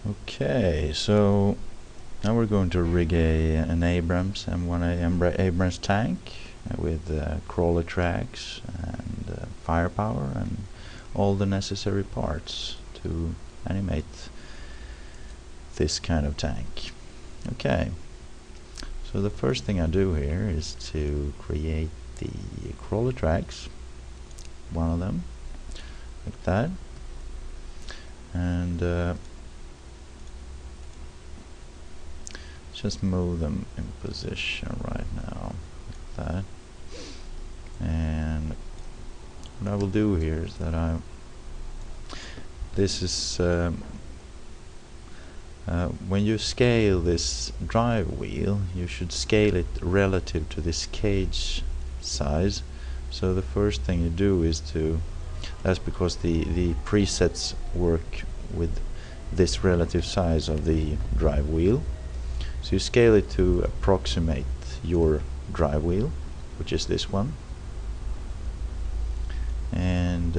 Okay, so now we're going to rig an Abrams M1A1 Abrams tank with CrawlerTracks and firepower and all the necessary parts to animate this kind of tank. Okay, so the first thing I do here is to create the CrawlerTracks, one of them, like that, and just move them in position right now, like that. And what I will do here is that this is when you scale this drive wheel, you should scale it relative to this cage size. So the first thing you do is that's because the presets work with this relative size of the drive wheel. So you scale it to approximate your drive wheel, which is this one, and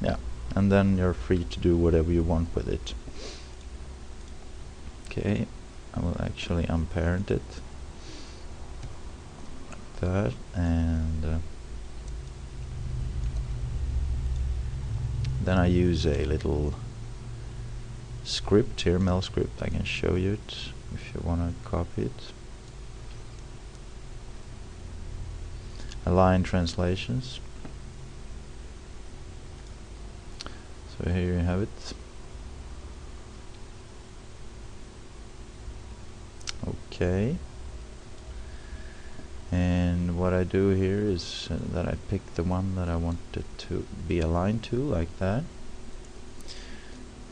yeah, and then you're free to do whatever you want with it. Okay, I will actually unparent it like that, and then I use a little script here, Mel script. I can show you it if you want to copy it. Align translations. So here you have it. Okay. And what I do here is that I pick the one that I want it to be aligned to, like that.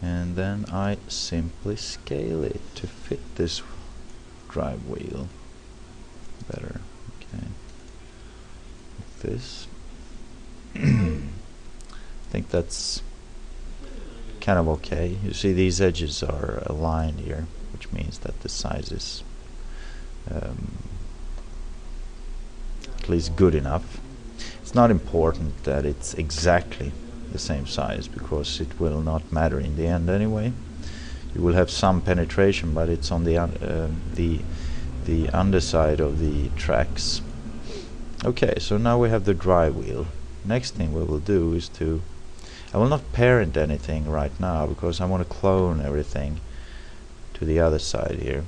And then I simply scale it to fit this drive wheel better. Okay, like this. I think that's kind of okay. You see these edges are aligned here, which means that the size is at least good enough. It's not important that it's exactly the same size, because it will not matter in the end anyway. You will have some penetration, but it's on the underside of the tracks. Okay, so now we have the drive wheel. Next thing we will do is I will not parent anything right now because I want to clone everything to the other side here.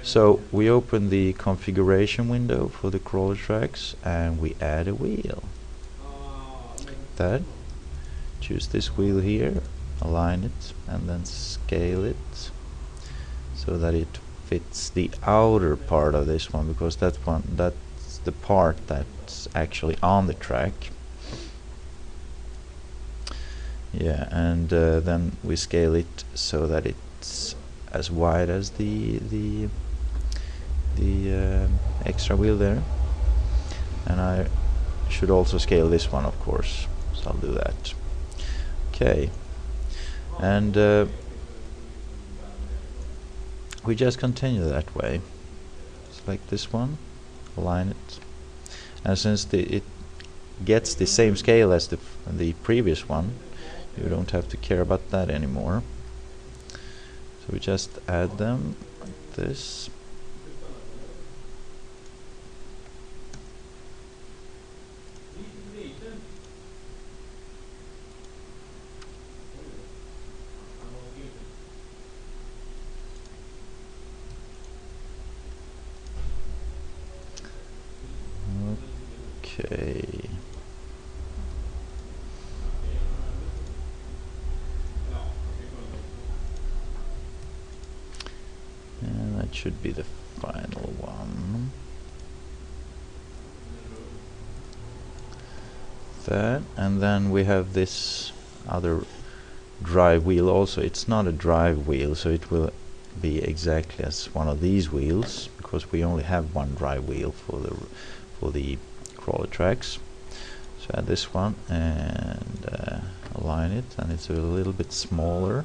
So we open the configuration window for the CrawlerTracks and we add a wheel. That, choose this wheel here, align it, and then scale it so that it fits the outer part of this one, because that's the part that's actually on the track. Yeah, and then we scale it so that it's as wide as the extra wheel there, and I should also scale this one, of course. So I'll do that. Okay, and we just continue that way. Select this one, align it, and since it gets the same scale as the previous one, you don't have to care about that anymore. So we just add them like this. Okay. And that should be the final one. That, and then we have this other drive wheel also. It's not a drive wheel, so it will be exactly as one of these wheels, because we only have one drive wheel for the CrawlerTracks. So add this one and align it, and it's a little bit smaller.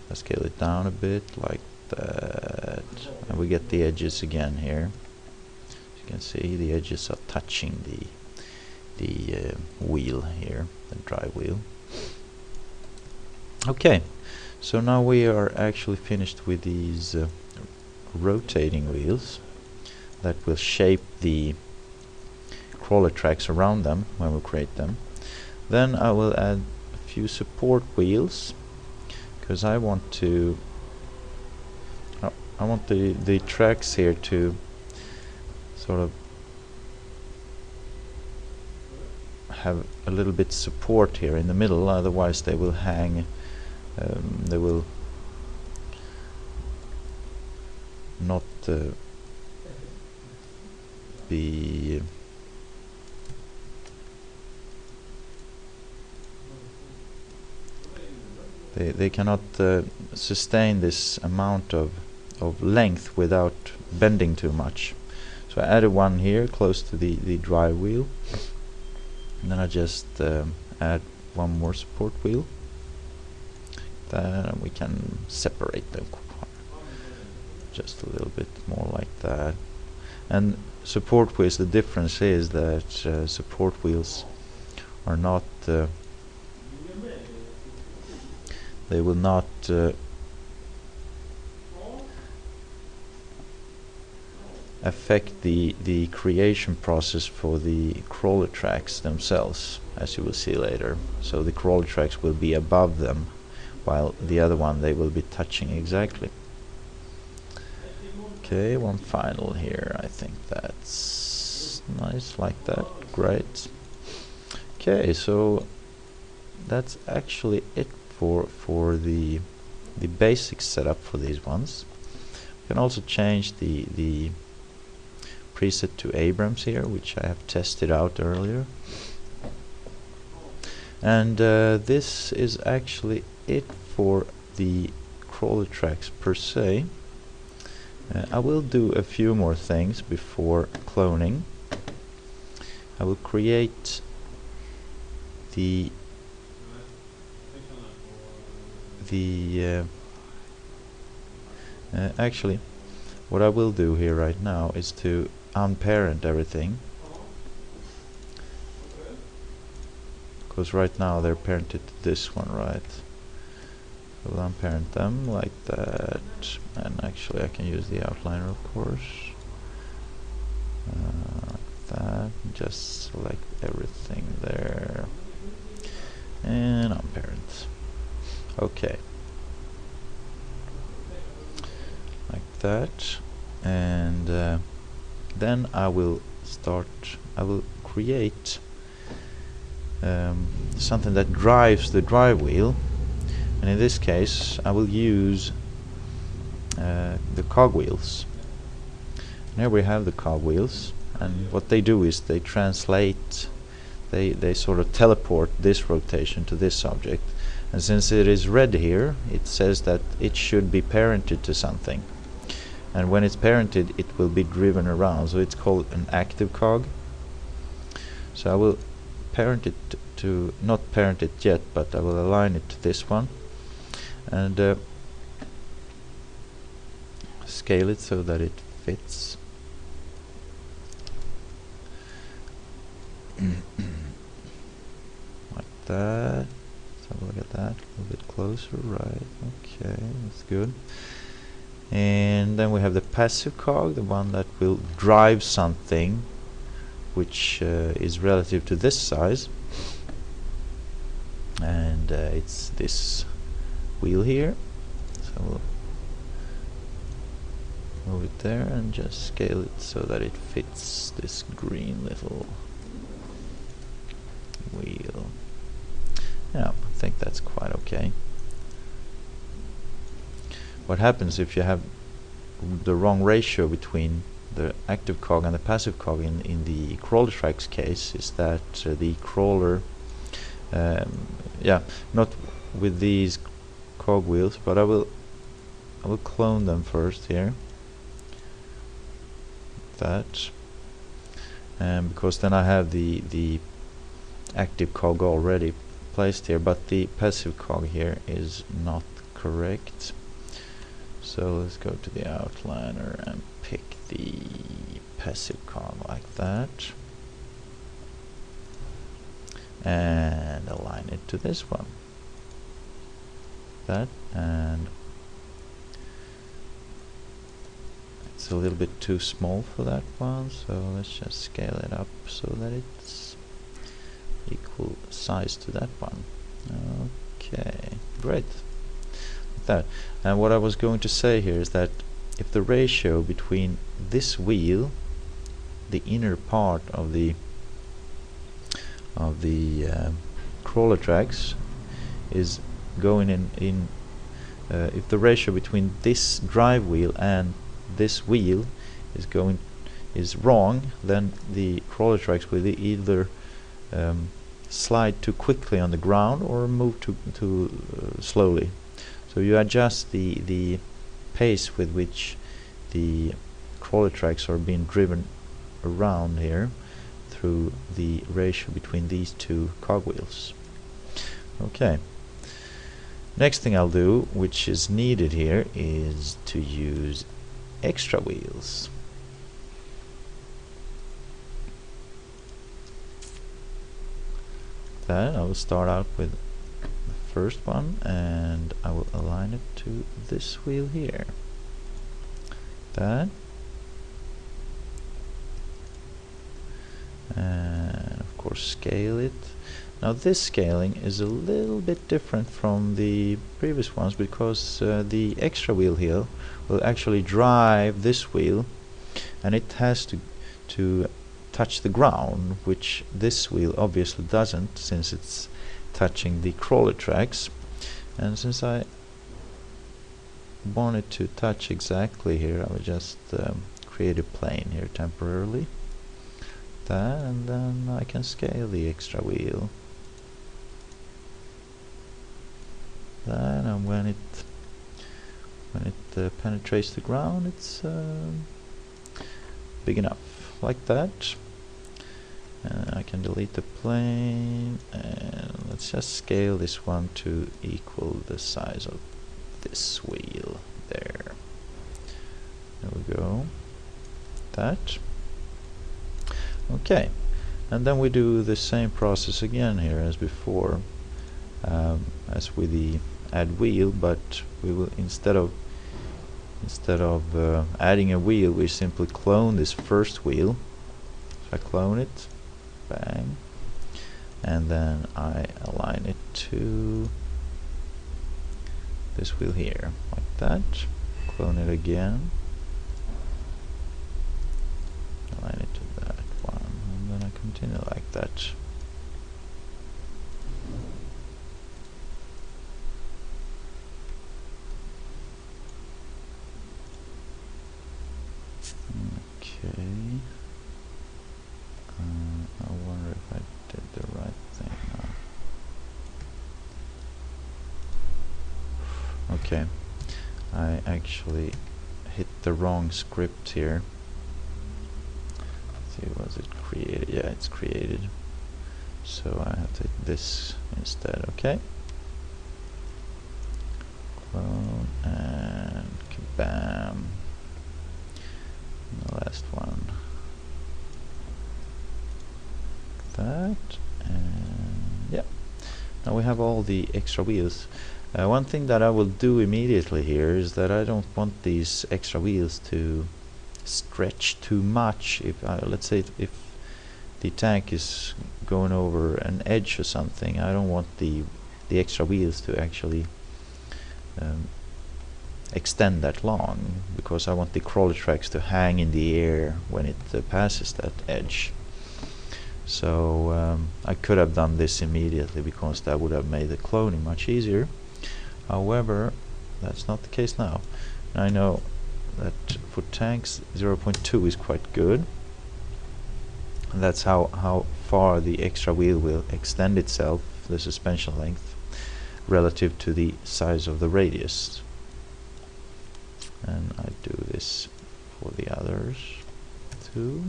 Let's scale it down a bit like that, and we get the edges again here. As you can see, the edges are touching the wheel here, the drive wheel. Okay, so now we are actually finished with these rotating wheels that will shape the crawler tracks around them when we create them. Then I will add a few support wheels, because I want to I want the tracks here to sort of have a little bit support here in the middle, otherwise they will hang, they will not be they cannot sustain this amount of length without bending too much. So I added one here close to the drive wheel, and then I just add one more support wheel. Then we can separate them just a little bit more like that. And support wheels, the difference is that support wheels are not they will not affect the creation process for the crawler tracks themselves, as you will see later. So the crawler tracks will be above them, while the other one they will be touching exactly. Okay, one final here. I think that's nice like that. Great. Okay, so that's actually it for the basic setup for these ones. You can also change the preset to Abrams here, which I have tested out earlier. And this is actually it for the crawler tracks per se. I will do a few more things before cloning. I will create the actually what I will do here right now is to unparent everything, because right now they're parented to this one, right? So we'll unparent them like that, and actually I can use the outliner, of course, like that. Just select everything there and unparent. Okay, like that. And then I will create something that drives the drive wheel, and in this case I will use the CogWheels. And here we have the CogWheels, and what they do is they translate, they sort of teleport this rotation to this object, and since it is red here, it says that it should be parented to something, and when it's parented it will be driven around, so it's called an active cog. So I will parent it to, not parent it yet, but I will align it to this one, and scale it so that it fits. Like that. Let's have a look at that a little bit closer. Right, okay, that's good. And then we have the passive cog, the one that will drive something which is relative to this size, and it's this wheel here. So we'll move it there and just scale it so that it fits this green little wheel. Yeah, I think that's quite okay. What happens if you have the wrong ratio between the active cog and the passive cog in the CrawlerTracks case is that the crawler, yeah, not with these cog wheels, but I will clone them first here, that, and because then I have the active cog already placed here, but the passive cog here is not correct. So let's go to the outliner and pick the passive cog like that, and align it to this one. that, and it's a little bit too small for that one, so let's just scale it up so that it's equal size to that one. Okay, great. Like that. And what I was going to say here is that if the ratio between this wheel, the inner part of the CrawlerTracks, is going in if the ratio between this drive wheel and this wheel is wrong, then the CrawlerTracks will either slide too quickly on the ground or move too slowly. So you adjust the pace with which the CrawlerTracks are being driven around here through the ratio between these two cogwheels. Okay. Next thing I'll do, which is needed here, is to use extra wheels. Then I will start out with the first one, and I will align it to this wheel here. That. And of course scale it. Now this scaling is a little bit different from the previous ones, because the extra wheel here will actually drive this wheel, and it has to touch the ground, which this wheel obviously doesn't, since it's touching the CrawlerTracks. And since I want it to touch exactly here, I will just create a plane here temporarily. That, and then I can scale the extra wheel. That, and when it penetrates the ground, it's big enough, like that. And I can delete the plane, and let's just scale this one to equal the size of this wheel there. There we go. That. Okay, and then we do the same process again here as before, as with the add wheel, but we will instead of adding a wheel, we simply clone this first wheel. So I clone it, bang, and then I align it to this wheel here, like that. Clone it again, align it to that one, and then I continue like that. Okay. I wonder if I did the right thing now. Okay. I actually hit the wrong script here. Let's see, was it created? Yeah, it's created. So I have to hit this instead. Okay. Clone and kabam. The last one. That, and yeah, now we have all the extra wheels. One thing that I will do immediately here is that I don't want these extra wheels to stretch too much. If let's say if the tank is going over an edge or something, I don't want the extra wheels to actually extend that long, because I want the CrawlerTracks to hang in the air when it passes that edge. So I could have done this immediately, because that would have made the cloning much easier. However, that's not the case now. And I know that for tanks 0.2 is quite good, and that's how far the extra wheel will extend itself, the suspension length, relative to the size of the radius. And I do this for the others too.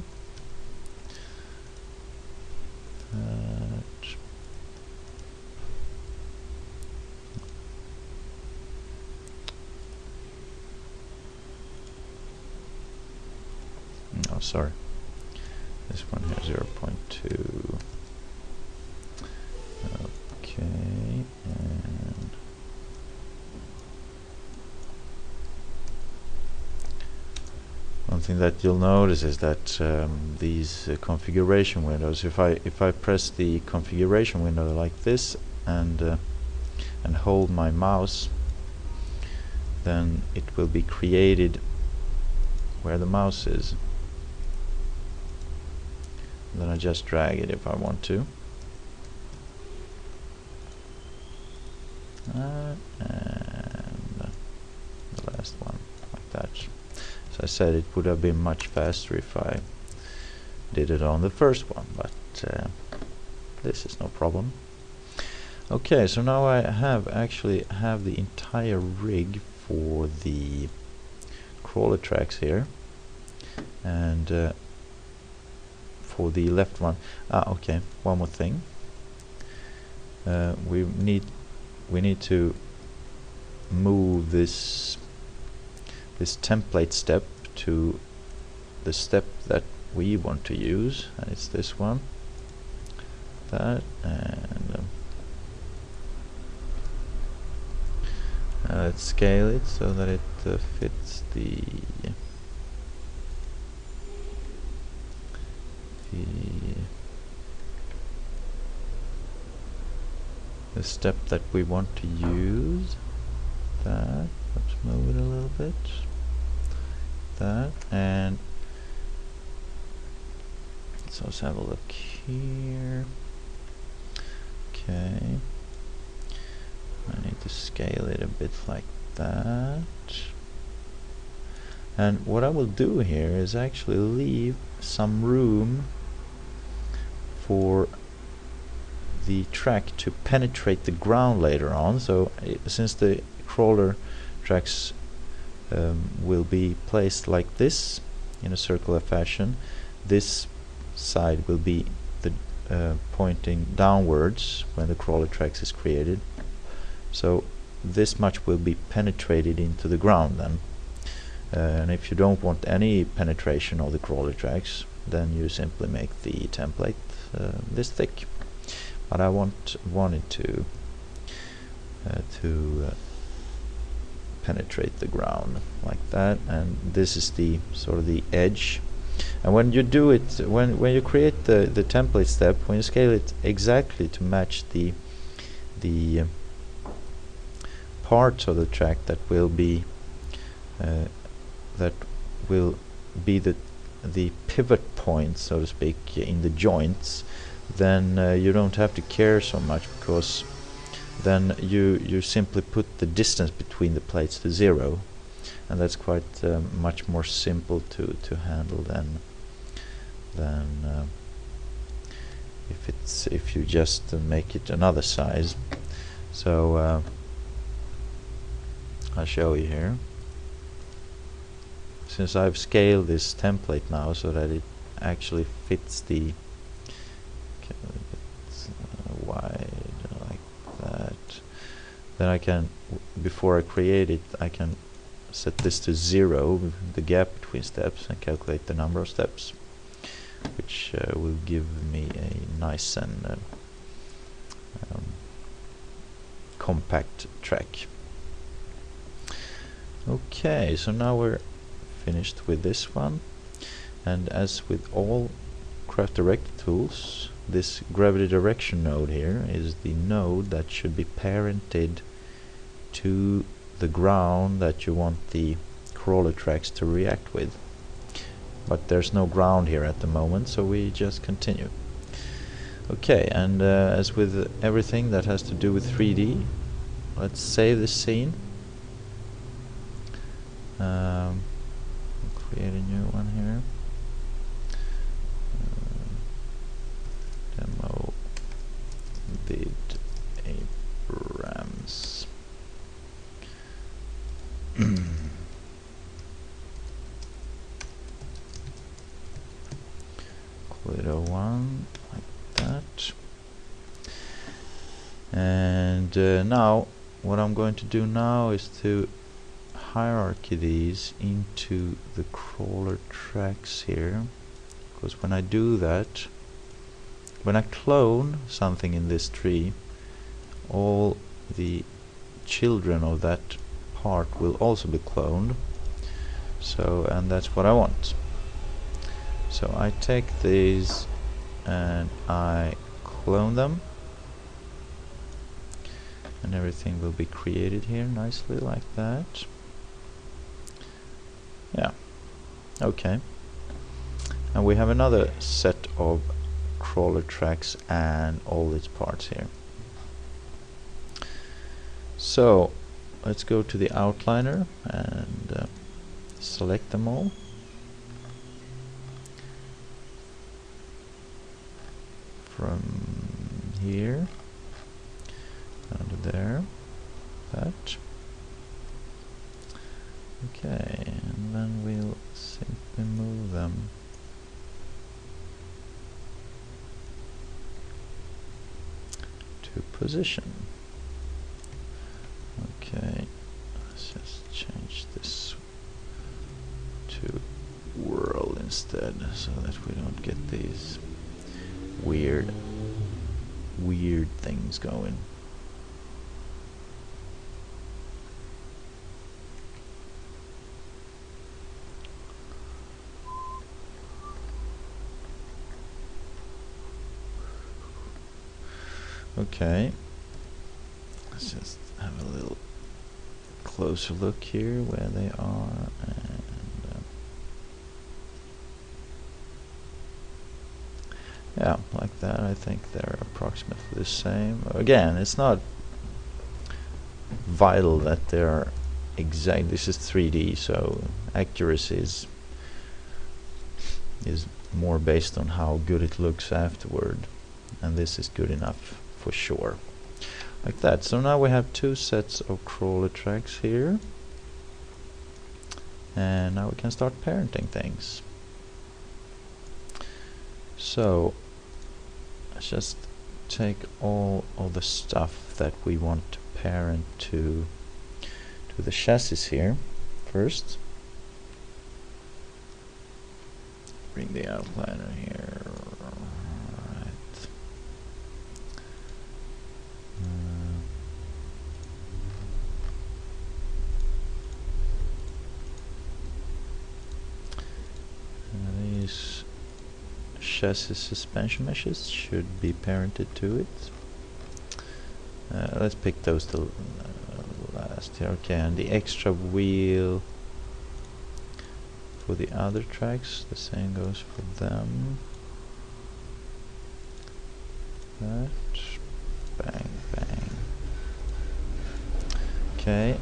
No, sorry. This one here 0.2. Okay, and something that you'll notice is that these configuration windows, if I press the configuration window like this and hold my mouse, then it will be created where the mouse is. And then I just drag it if I want to. And the last one like that. As I said, it would have been much faster if I did it on the first one, but this is no problem. Okay, so now I actually have the entire rig for the CrawlerTracks here, and for the left one. Okay, one more thing. We need to move this template step to the step that we want to use, and it's this one. That, and let's scale it so that it fits the step that we want to use. That, let's move it a little bit. That, and so let's have a look here. Okay, I need to scale it a bit like that. And what I will do here is actually leave some room for the track to penetrate the ground later on. So since the CrawlerTracks will be placed like this in a circular fashion, this side will be the pointing downwards when the CrawlerTracks is created. So this much will be penetrated into the ground then. And if you don't want any penetration of the CrawlerTracks, then you simply make the template this thick. But I want it to penetrate the ground like that, and this is the sort of the edge. And when you do it, when you create the template step, when you scale it exactly to match the parts of the track that will be the pivot points, so to speak, in the joints, then you don't have to care so much, because then you simply put the distance between the plates to 0, and that's quite much more simple to handle than if you just make it another size. So I'll show you here. Since I've scaled this template now so that it actually fits the wide like that, then I can, before I create it, I can set this to 0, the gap between steps, and calculate the number of steps, which will give me a nice and compact track. Okay, so now we're finished with this one, and as with all Craft Direct tools, this gravity direction node here is the node that should be parented to the ground that you want the CrawlerTracks to react with. But there's no ground here at the moment, so we just continue. Okay, and as with everything that has to do with 3D, let's save this scene. Create a new one here. Demo vid Abrams. Glitter one like that. And now what I'm going to do now is to hierarchy these into the CrawlerTracks here, because when I do that, when I clone something in this tree, all the children of that part will also be cloned. So, and that's what I want. So I take these and I clone them, and everything will be created here nicely like that. Yeah, okay. And we have another set of CrawlerTracks and all its parts here. So let's go to the outliner and select them all. From here down to there, that. Okay, and then we'll simply move them to position. Okay, let's just change this to world instead, so that we don't get these weird things going. Okay, let's just have a little closer look here where they are, and yeah, like that. I think they're approximately the same. Again, it's not vital that they're exact. This is 3D, so accuracy is more based on how good it looks afterward, and this is good enough for sure. Like that. So now we have two sets of CrawlerTracks here, and now we can start parenting things. So let's just take all of the stuff that we want to parent to the chassis here first. Bring the outliner here. Right. These chassis suspension meshes should be parented to it. Let's pick those to last here. Okay, and the extra wheel for the other tracks, the same goes for them. That, bang, bang. Okay,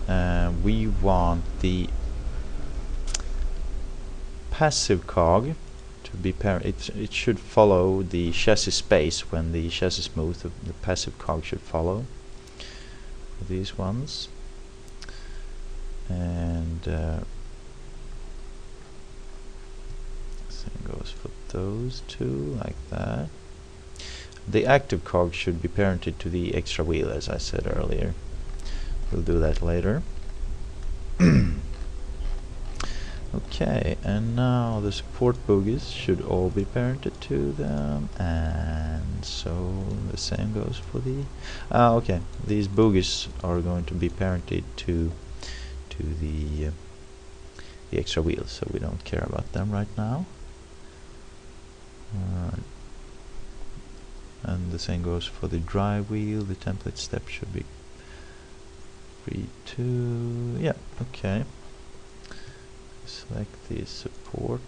we want the passive cog to be it should follow the chassis space. When the chassis moves, the passive cog should follow these ones, and same goes for those two, like that. The active cog should be parented to the extra wheel, as I said earlier. We'll do that later. Okay, and now the support bogies should all be parented to them, and so the same goes for the okay, these bogies are going to be parented to the extra wheels, so we don't care about them right now. And the same goes for the drive wheel. The template step should be free to, yeah, okay. Select the support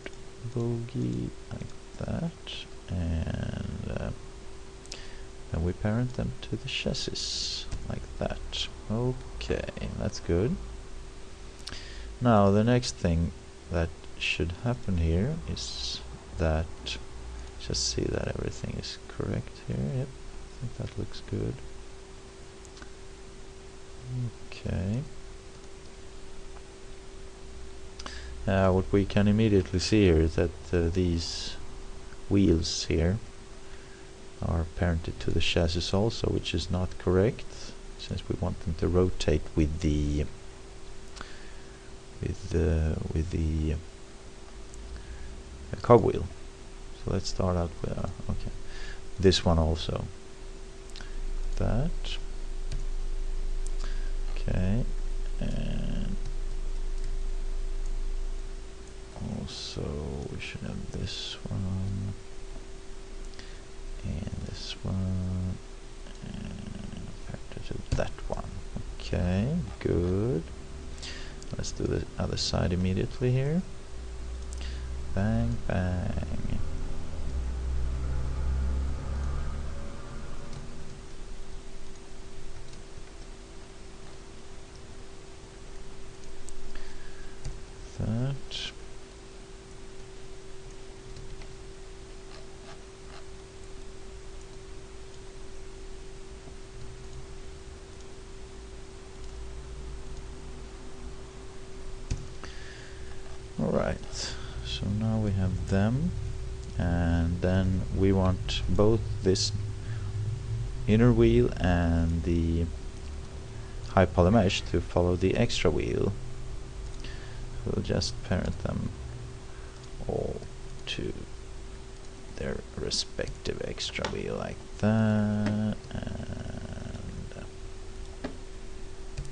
bogie like that, and then we parent them to the chassis like that. Okay, that's good. Now the next thing that should happen here is that, just see that everything is correct here. Yep, I think that looks good. Okay. What we can immediately see here is that these wheels here are parented to the chassis also, which is not correct, since we want them to rotate with the cogwheel. So let's start out with okay, this one also. That. Okay, and also we should have this one Okay, good. Let's do the other side immediately here. Bang, bang. That. Alright, so now we have them, and then we want both this inner wheel and the high poly mesh to follow the extra wheel. We'll just parent them all to their respective extra wheel like that, and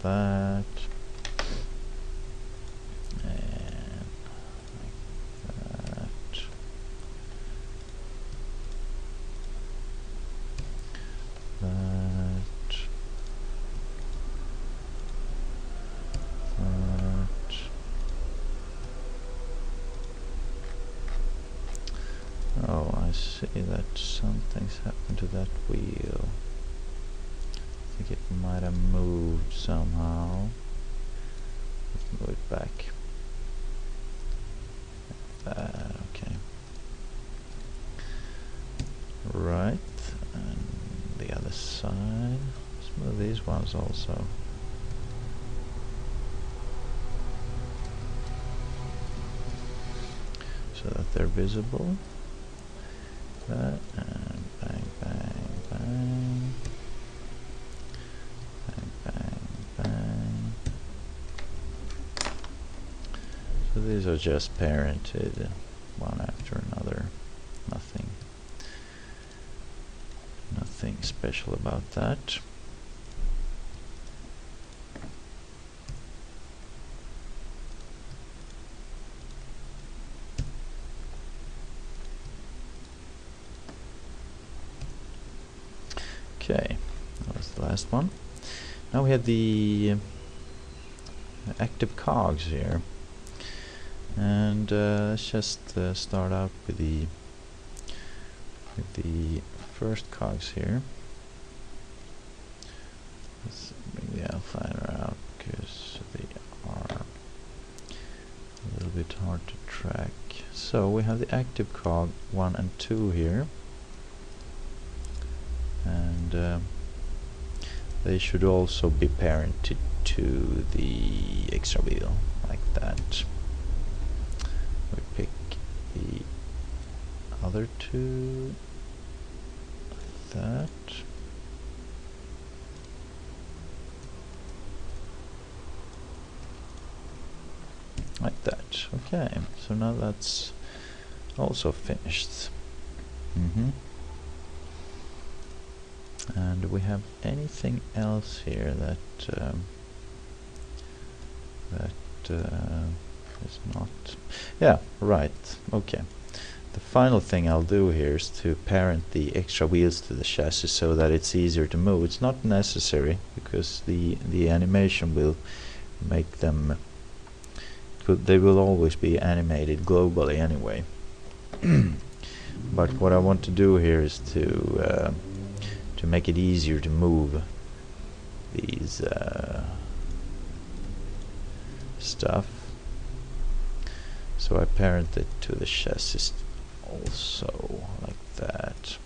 that. Oh, I see that something's happened to that wheel. I think it might have moved somehow. Let's move it back. Okay. Right, and the other side. Let's move these ones also. So that they're visible. That, and bang, bang, bang. Bang, bang, bang. So these are just parented one after another. Nothing special about that. Okay, that was the last one. Now we have the active cogs here, and let's just start out with the first cogs here. Let's bring the outliner out because they are a little bit hard to track. So we have the active cog 1 and 2 here. And they should also be parented to the extra wheel like that. We pick the other two like that. Like that. Okay, so now that's also finished. And we have anything else here that is not... Yeah, right, okay. The final thing I'll do here is to parent the extra wheels to the chassis so that it's easier to move. It's not necessary because the animation will make them... they will always be animated globally anyway. But what I want to do here is to make it easier to move these stuff. So I parent it to the chassis also like that.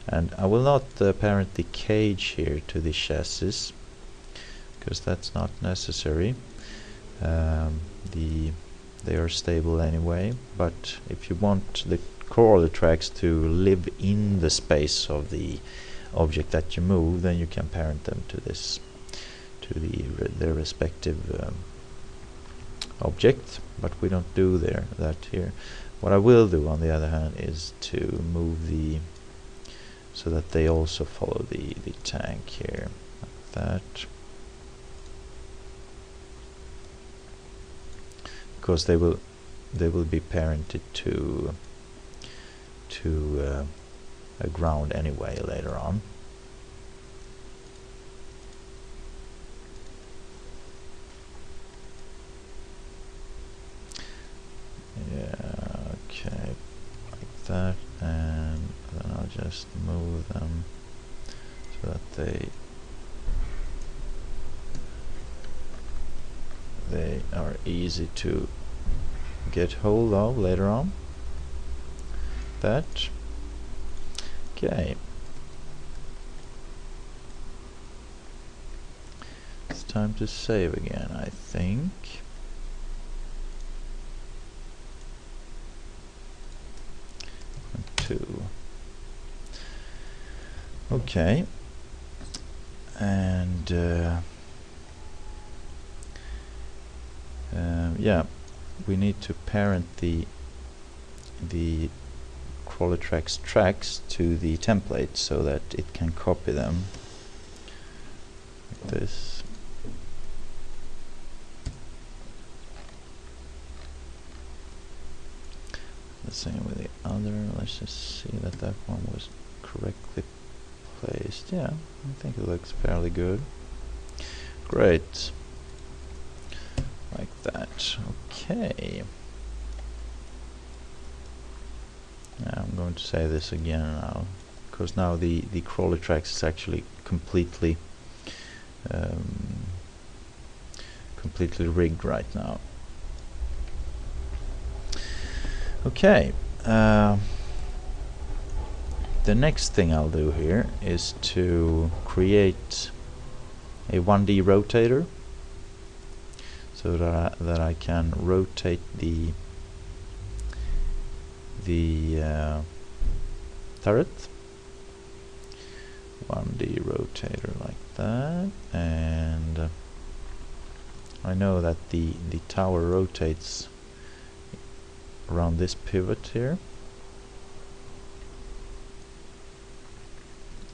And I will not parent the cage here to the chassis because that's not necessary. They are stable anyway, but if you want the CrawlerTracks to live in the space of the object that you move, then you can parent them to this, to their respective object, but we don't do that here. What I will do on the other hand is to move so that they also follow the tank here like that, because they will be parented to a ground anyway later on. they are easy to get hold of later on. That. Okay. It's time to save again, I think. Two. Okay. And yeah, we need to parent the CrawlerTracks tracks to the template so that it can copy them like this. The same with the other. Let's just see that that one was correctly placed. Yeah, I think it looks fairly good. Great. Like that. Okay. I'm going to say this again now, because now the CrawlerTracks is actually completely completely rigged right now. Okay. The next thing I'll do here is to create a 1D rotator so that I can rotate the turret. 1D rotator like that, and I know that the tower rotates around this pivot here,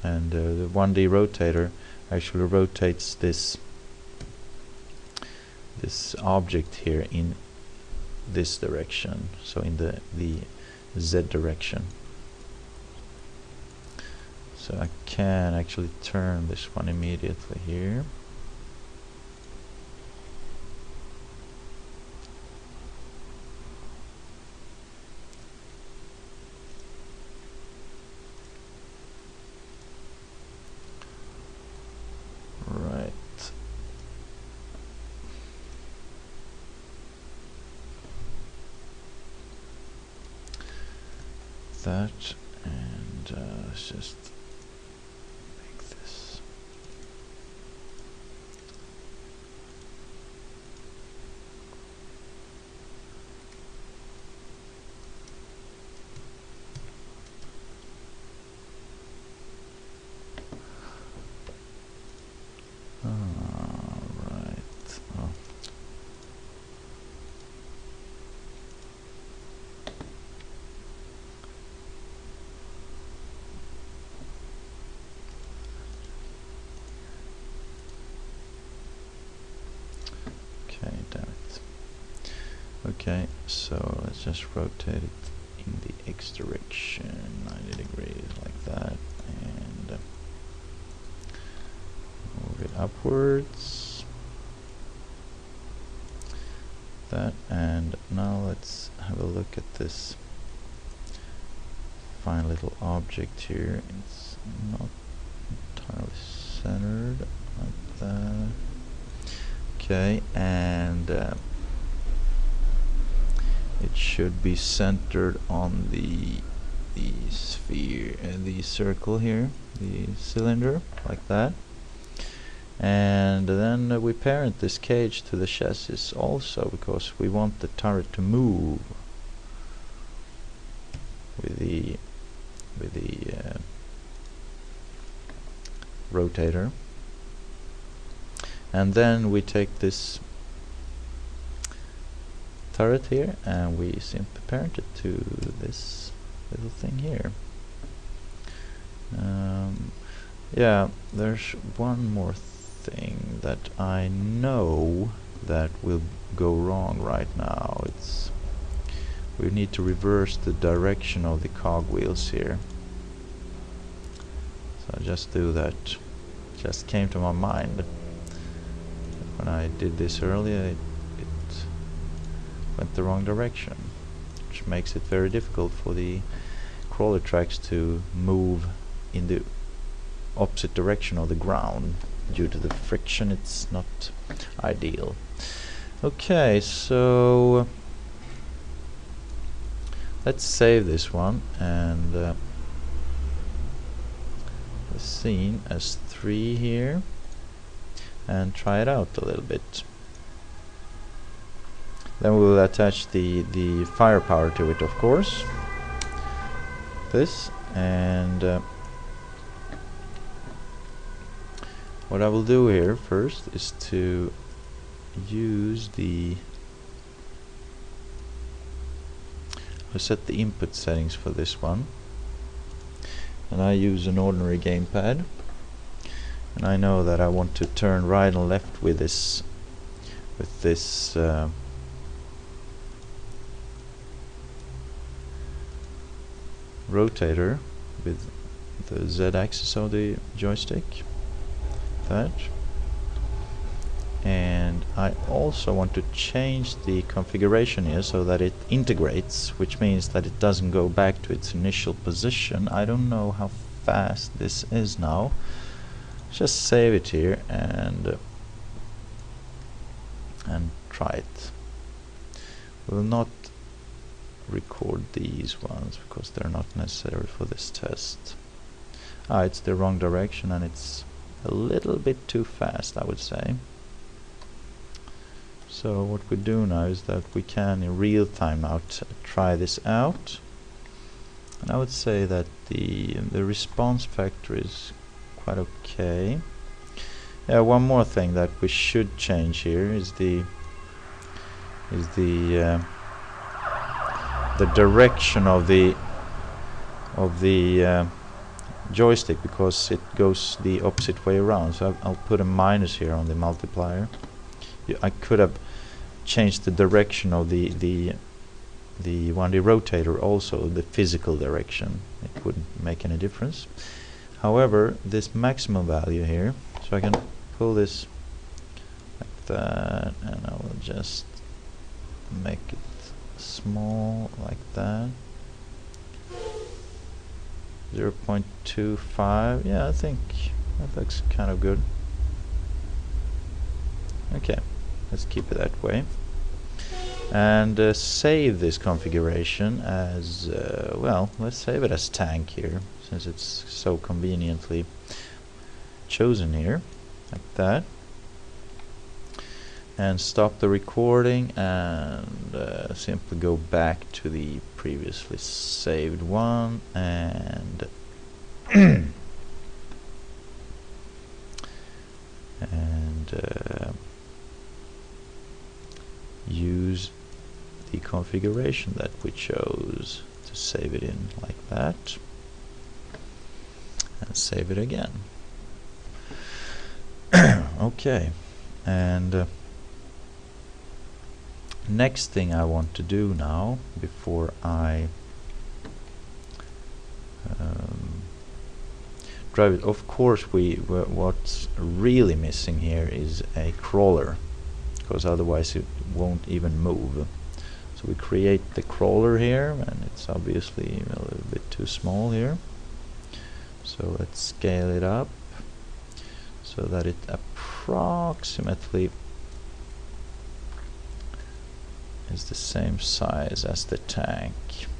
and the 1D rotator actually rotates this object here in this direction, so in the Z direction. So I can actually turn this one immediately here. Right. That, and let's just make this. Right. Oh. Okay, damn it. Okay, so let's just rotate it in the X direction, 90 degrees like that, and move it upwards. That, and now let's have a look at this fine little object here. It's not entirely centered like that. Okay, and it should be centered on the sphere, the circle here, the cylinder, like that. And then we parent this cage to the chassis also, because we want the turret to move with the rotator. And then we take this turret here and we simply parent it to this little thing here. Yeah, there's one more thing that I know that will go wrong right now. It's we need to reverse the direction of the CogWheels here. So I just do that. Just came to my mind when I did this earlier. It went the wrong direction, which makes it very difficult for the CrawlerTracks to move in the opposite direction of the ground. Due to the friction, it's not ideal. Okay, so let's save this one and the scene as 3 here and try it out a little bit. Then we will attach the firepower to it, of course. This, and what I will do here first is to use I'll set the input settings for this one, and I use an ordinary gamepad, and I know that I want to turn right and left with this rotator with the Z-axis of the joystick, that. And I also want to change the configuration here so that it integrates, which means that it doesn't go back to its initial position. I don't know how fast this is now. Just save it here and try it. We'll not record these ones because they're not necessary for this test. It's the wrong direction and it's a little bit too fast, I would say. So what we do now is that we can in real time now try this out, and I would say that the response factor is quite okay. Yeah, one more thing that we should change here is the direction of the joystick, because it goes the opposite way around. So I'll put a minus here on the multiplier. I could have changed the direction of the rotator, also the physical direction. It wouldn't make any difference. However, this maximum value here, so I can pull this like that, and I will just make it small like that. 0.25. Yeah, I think that looks kind of good. Okay, let's keep it that way, and save this configuration as well. Let's save it as tank here, since it's so conveniently chosen here, like that, and stop the recording and simply go back to the previously saved one and use the configuration that we chose to save it in, like that, and save it again. Okay, and next thing I want to do now, before I drive it, of course what's really missing here is a crawler, because otherwise it won't even move. So we create the crawler here, and it's obviously a little bit too small here. So let's scale it up so that it approximately is the same size as the tank.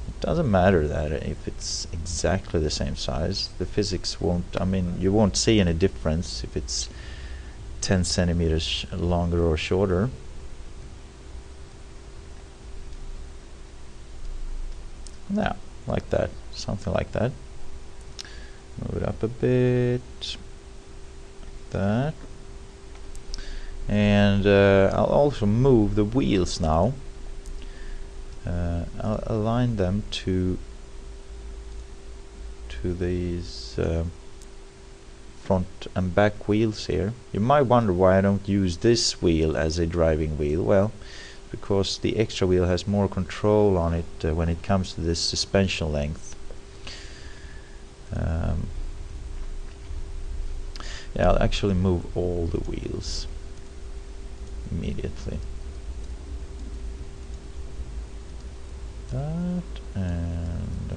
It doesn't matter that if it's exactly the same size. The physics won't, I mean, you won't see any difference if it's 10 centimeters longer or shorter. Now, like that, something like that. Move it up a bit, like that. And I'll also move the wheels now. I'll align them to these front and back wheels here. You might wonder why I don't use this wheel as a driving wheel. Well, because the extra wheel has more control on it when it comes to this suspension length. Yeah, I'll actually move all the wheels immediately. That, and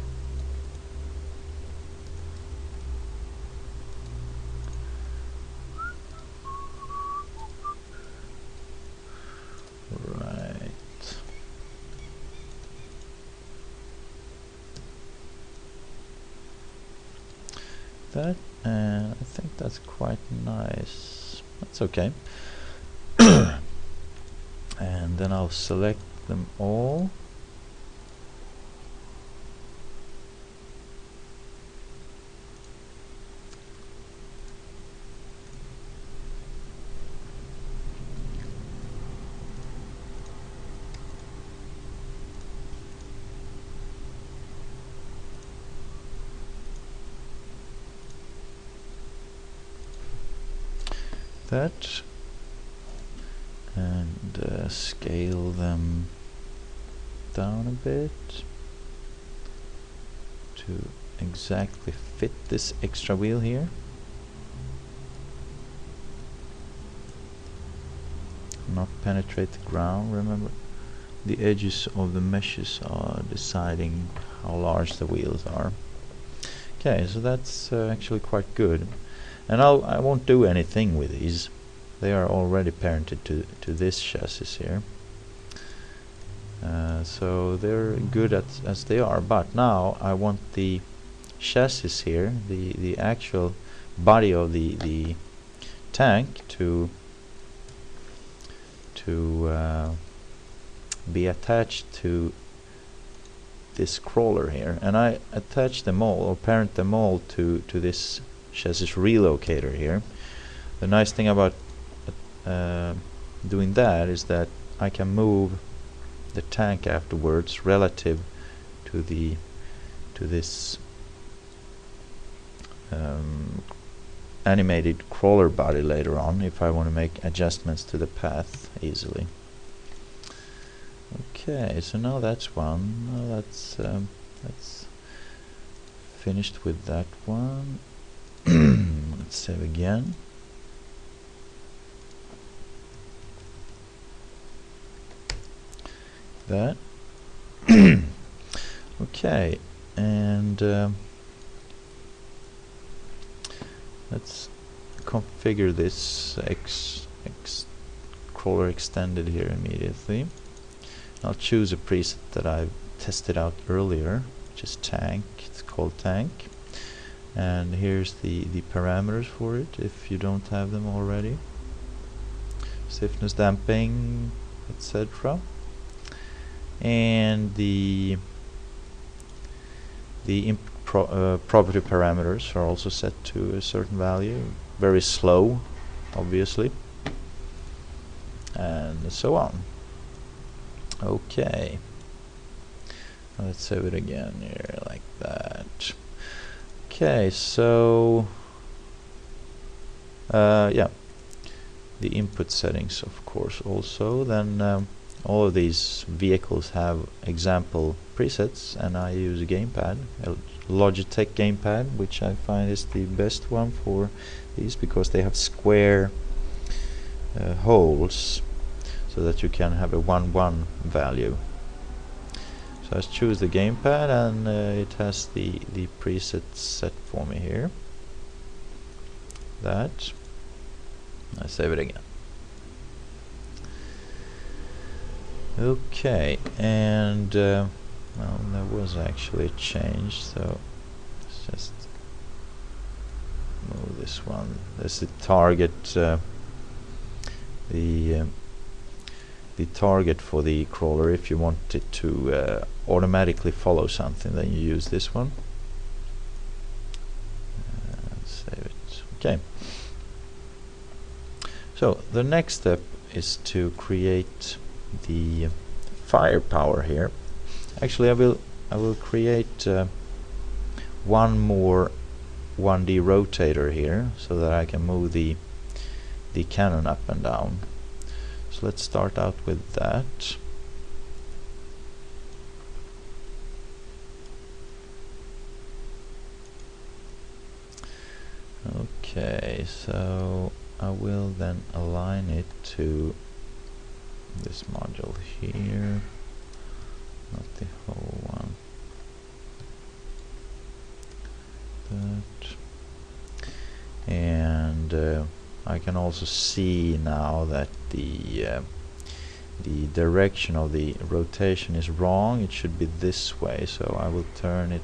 that, and I think that's quite nice. That's okay. And then I'll select them all. That, and scale them down a bit to exactly fit this extra wheel here. Not penetrate the ground. Remember, the edges of the meshes are deciding how large the wheels are. Okay, so that's actually quite good. And I won't do anything with these. They are already parented to this chassis here. So they're good as they are. But now I want the chassis here, the actual body of the tank to be attached to this crawler here. And I attach them all, or parent them all to this chassis relocator here. The nice thing about doing that is that I can move the tank afterwards relative to this animated crawler body later on, if I want to make adjustments to the path easily. Okay, so now that's one. Now that's finished with that one. Let's save again. That. Okay, and let's configure this CrawlerExtended here immediately. I'll choose a preset that I've tested out earlier, which is tank. It's called tank. And here's the parameters for it, if you don't have them already. Stiffness, damping, etc. And the property parameters are also set to a certain value. Very slow, obviously, and so on. Okay, let's save it again here, like that. Okay, so yeah, the input settings, of course, also. Then all of these vehicles have example presets, and I use a gamepad, a Logitech gamepad, which I find is the best one for these, because they have square holes, so that you can have a 1-1 value. So I choose the gamepad, and it has the presets set for me here. That. I save it again. Okay, and well, there was actually a change, so let's just move this one. There's the target, the target for the crawler. If you want it to automatically follow something, then you use this one. Save it. Okay. So the next step is to create the firepower here. Actually, I will create one more 1D rotator here, so that I can move the cannon up and down. So let's start out with that. Okay, so I will then align it to this module here, not the whole one. That. And I can also see now that the direction of the rotation is wrong. It should be this way, so I will turn it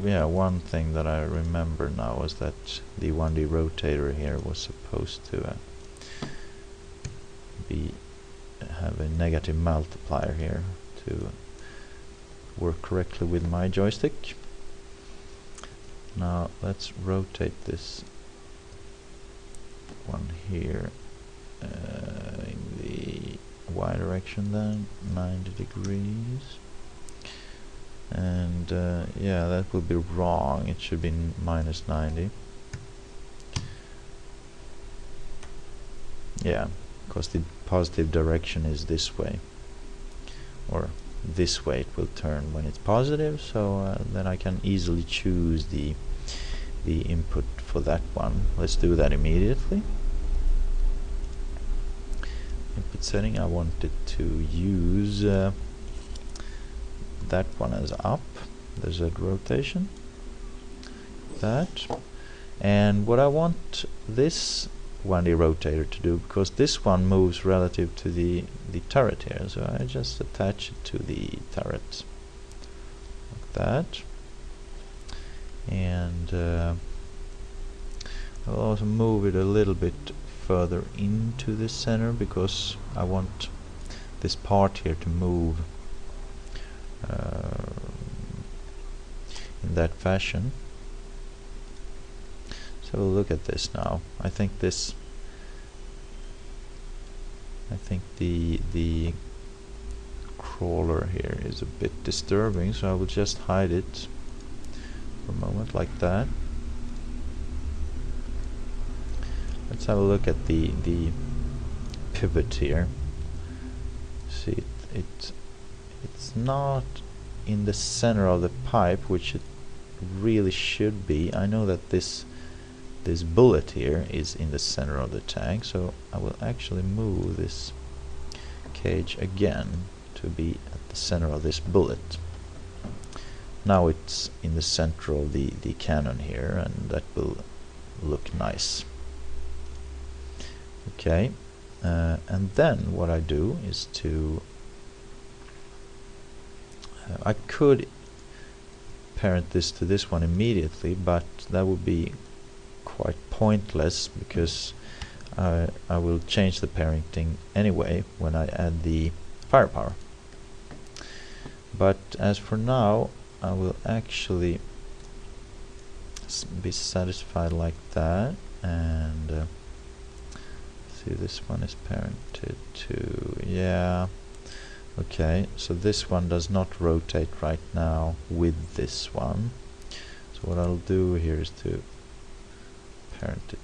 yeah, one thing that I remember now was that the 1D rotator here was supposed to have a negative multiplier here to work correctly with my joystick. Now let's rotate this one here in the Y direction, then 90 degrees. And yeah, that will be wrong. It should be minus 90. Yeah, because the positive direction is this way, or this way it will turn when it's positive, so then I can easily choose the input for that one. Let's do that immediately. Input setting, I wanted to use that one as up, the Z rotation, that, and what I want this 1D rotator to do, because this one moves relative to the turret here, so I just attach it to the turret like that. And I'll also move it a little bit further into the center, because I want this part here to move in that fashion. So we'll look at this now. I think the crawler here is a bit disturbing, so I will just hide it for a moment like that. Let's have a look at the pivot here. See, it's not in the center of the pipe, which it really should be. I know that this bullet here is in the center of the tank, so I will actually move this cage again to be at the center of this bullet. Now it's in the center of the cannon here, and that will look nice. Okay, and then what I do is to I could parent this to this one immediately, but that would be quite pointless, because I will change the parenting anyway when I add the firepower. But as for now, I will actually be satisfied like that, and see, this one is parented to, yeah, okay, so this one does not rotate right now with this one. So what I'll do here is to parent it.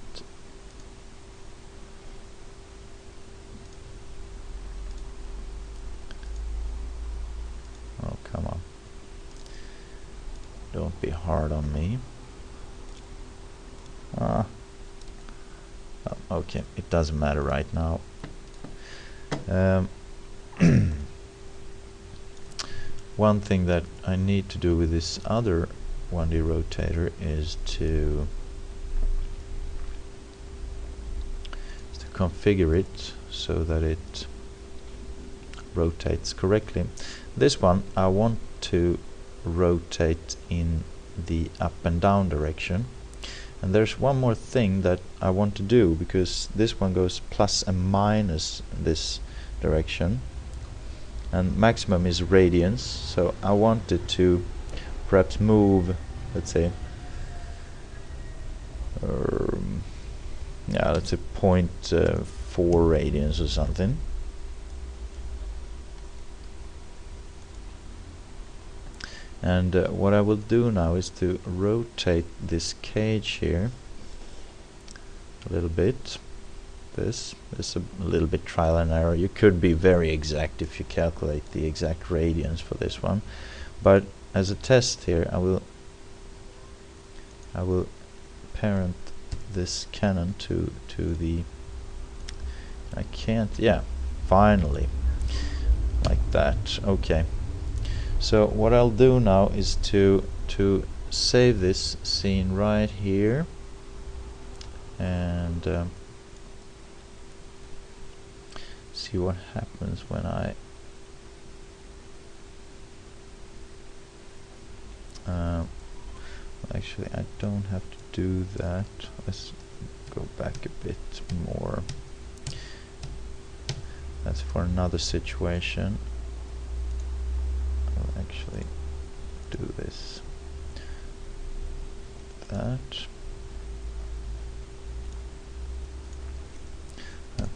Oh, come on. Don't be hard on me. Oh, okay, it doesn't matter right now. One thing that I need to do with this other 1D rotator is to configure it so that it rotates correctly. This one I want to rotate in the up and down direction, and there's one more thing that I want to do, because this one goes plus and minus this direction, and maximum is radians, so I want it to perhaps move, let's say, yeah, let's say 0.4 radians or something. And what I will do now is to rotate this cage here a little bit. This is a little bit trial and error. You could be very exact if you calculate the exact radians for this one, but as a test here, I will parent this cannon to the, I can't, yeah, finally, like that. Okay, so what I'll do now is to save this scene right here, and see what happens when I actually I don't have to do that. Let's go back a bit more. That's for another situation. I'll actually do this. That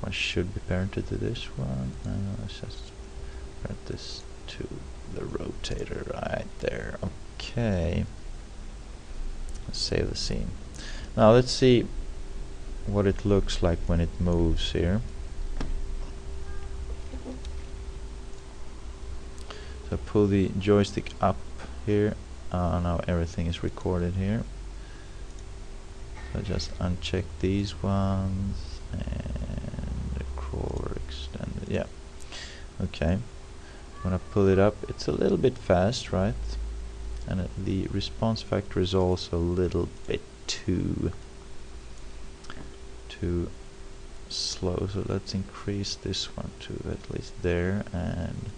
one should be parented to this one. Let's just parent this to the rotator right there. Okay. Let's save the scene. Now let's see what it looks like when it moves here. So pull the joystick up here. Now everything is recorded here. So just uncheck these ones and the CrawlerExtended. Yeah. Okay. When I pull it up, it's a little bit fast, right? And the response factor is also a little bit too slow. So let's increase this one to at least there, and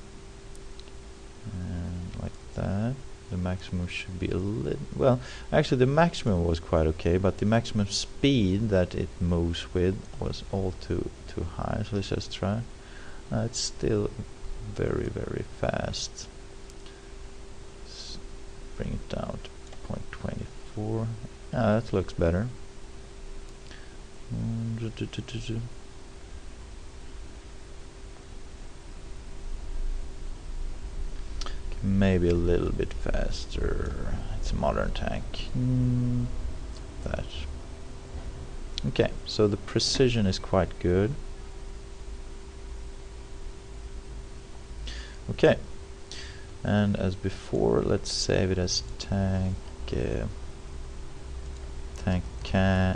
like that. The maximum should be a little, well, actually the maximum was quite okay, but the maximum speed that it moves with was all too high. So let's just try. It's still very, very fast. Let's bring it down to 0.24. That looks better. Maybe a little bit faster. It's a modern tank. That. Okay, so the precision is quite good. Okay, and as before, let's save it as tank can. Okay.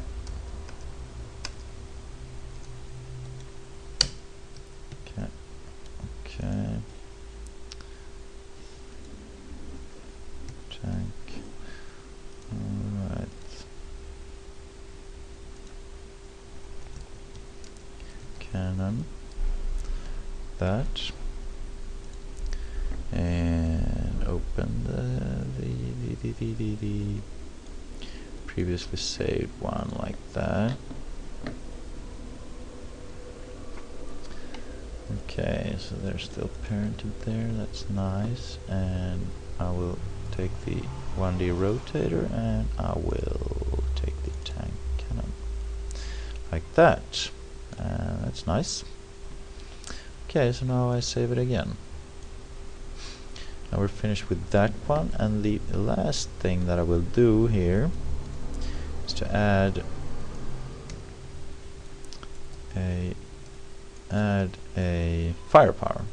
Tank. Alright. Cannon. That. And open the previously saved one like that. Okay, so they're still parented there. That's nice. And I will take the 1D rotator and I will take the tank cannon like that. That's nice. Okay, so now I save it again. Now we're finished with that one, and the last thing that I will do here is to add a firepower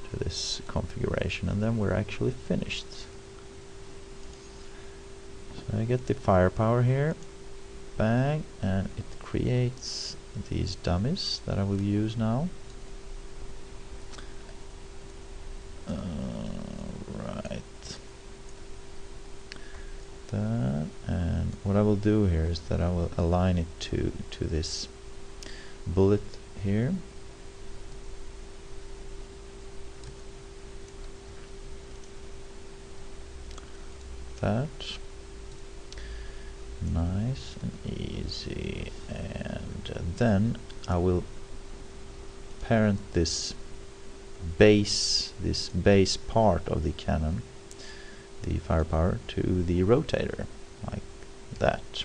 to this configuration, and then we're actually finished. So I get the firepower here, bang, and it creates these dummies that I will use now. Right. That, and what I will do here is that I will align it to this bullet here. That. Nice and easy. And then I will parent this base part of the cannon, the firepower, to the rotator like that.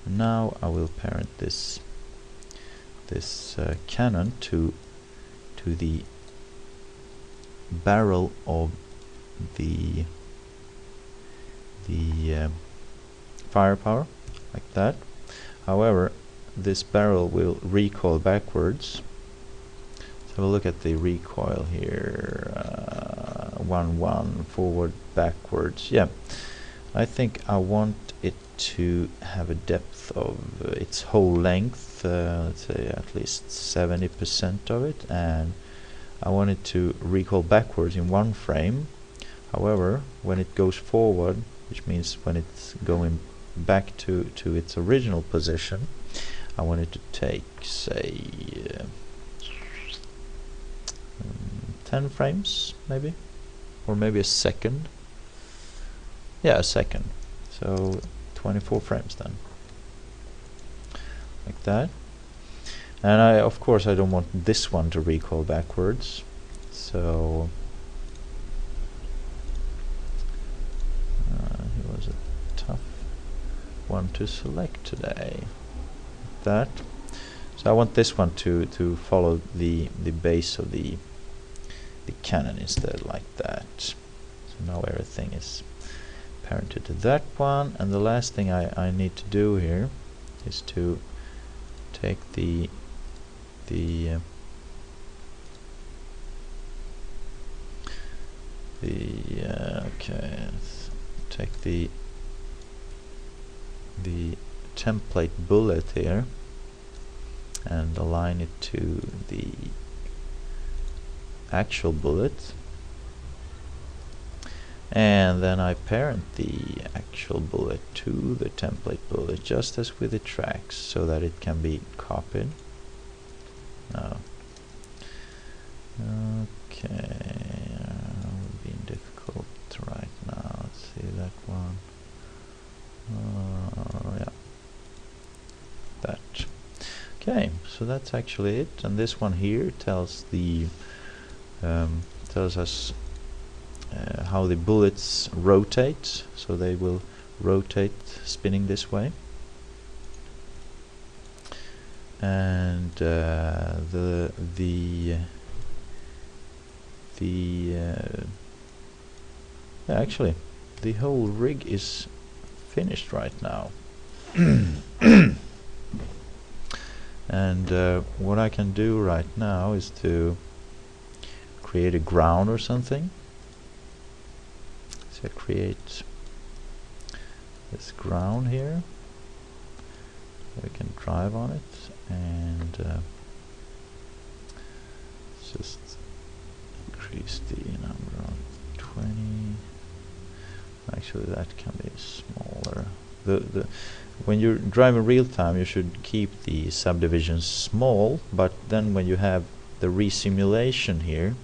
Now I will parent this cannon to the barrel of the firepower like that. However, this barrel will recoil backwards. So have a look at the recoil here. 1-1 forward, backwards. Yeah, I think I want it to have a depth of its whole length, let's say at least 70% of it, and I want it to recoil backwards in one frame. However, when it goes forward, which means when it's going back to its original position, I want it to take, say, 10 frames maybe, or maybe a second. Yeah, a second. So 24 frames then, like that. And of course I don't want this one to recoil backwards, so it was a tough one to select today. That. So I want this one to follow the base of the cannon instead, like that. So now everything is parented to that one, and the last thing I need to do here is to take the okay, let's take the template bullet here and align it to the actual bullet, and then I parent the actual bullet to the template bullet, just as with the tracks, so that it can be copied. Okay, being difficult right now. Let's see that one. Yeah, that. Okay, so that's actually it, and this one here tells the tells us how the bullets rotate, so they will rotate spinning this way, and actually the whole rig is finished right now. And what I can do right now is to create a ground or something. So I create this ground here, so we can drive on it, and just increase the number on 20. Actually, that can be smaller. When you're driving real time, you should keep the subdivisions small, but then when you have the resimulation here,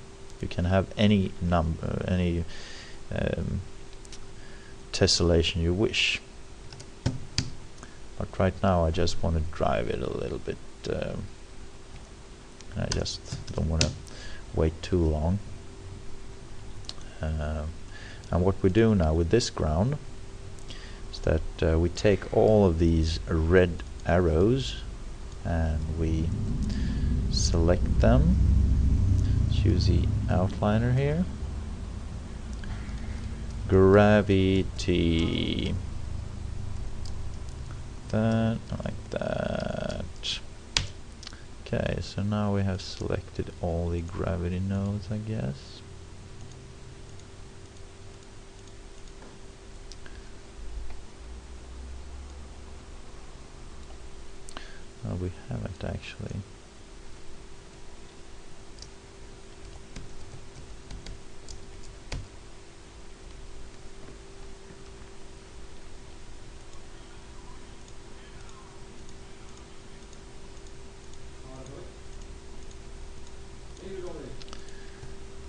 you can have any number, any tessellation you wish. But right now I just want to drive it a little bit, I just don't want to wait too long. And what we do now with this ground is that we take all of these red arrows and we select them. Choose the outliner here. Gravity. That, like that. Okay, so now we have selected all the gravity nodes, I guess. No, we haven't actually.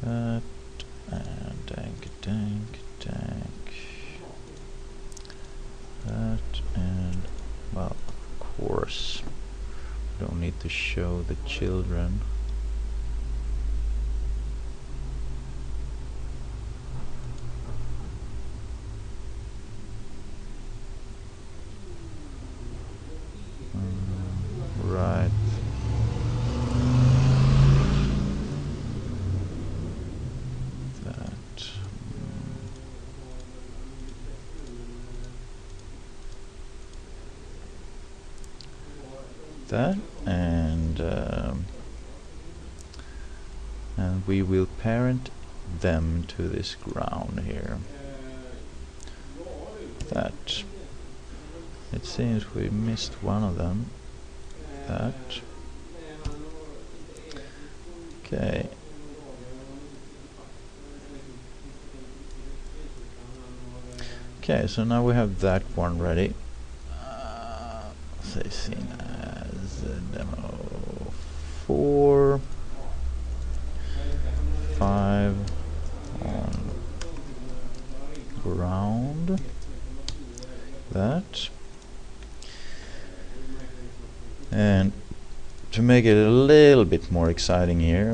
And dank. That, and well, of course, don't need to show the children. Right. That, and we will parent them to this ground here. That. It seems we missed one of them. That. Okay. Okay, so now we have that one ready. Say seen as demo 4, 5 on ground. And to make it a little bit more exciting here,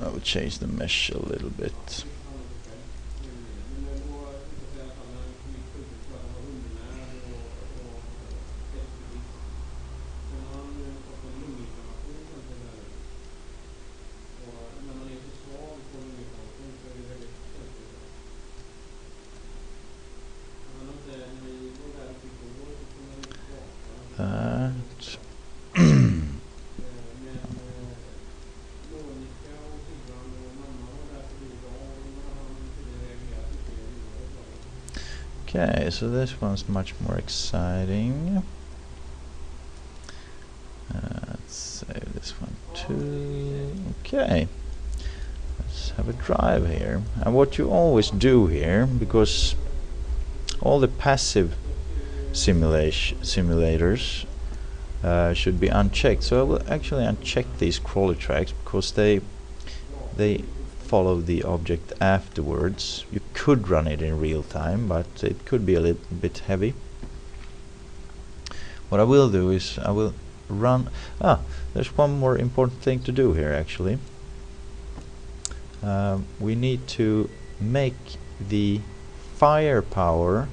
I will change the mesh a little bit. That. Okay, so this one's much more exciting. Let's save this one too. Okay, let's have a drive here. And what you always do here, because all the passive simulators should be unchecked, so I will actually uncheck these CrawlerTracks because they follow the object afterwards. You could run it in real time, but it could be a little bit heavy. What I will do is I will run. There's one more important thing to do here actually. We need to make the firepower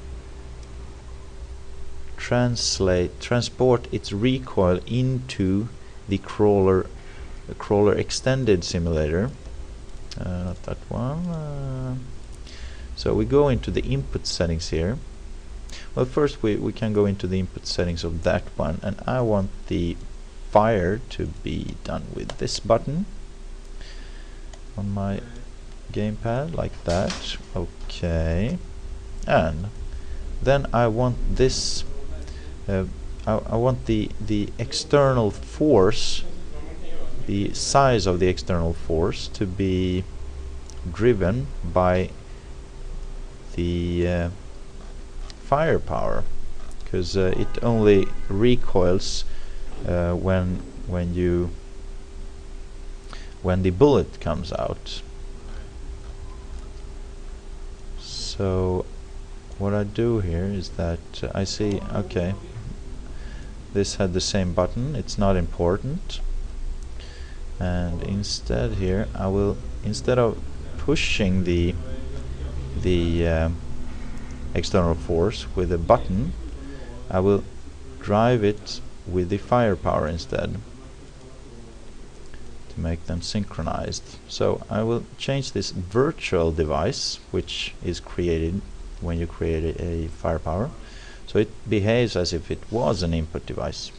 transport its recoil into the CrawlerExtended simulator. Not that one. So we go into the input settings here. Well, first we can go into the input settings of that one, and I want the fire to be done with this button on my gamepad, like that. Okay, and then I want this. I want the external force, the size of the external force, to be driven by the firepower, because it only recoils when the bullet comes out. So what I do here is that I see, okay, this had the same button, it's not important, and instead here I will, instead of pushing the external force with a button, I will drive it with the firepower instead to make them synchronized. So I will change this virtual device, which is created when you create a firepower, so it behaves as if it was an input device,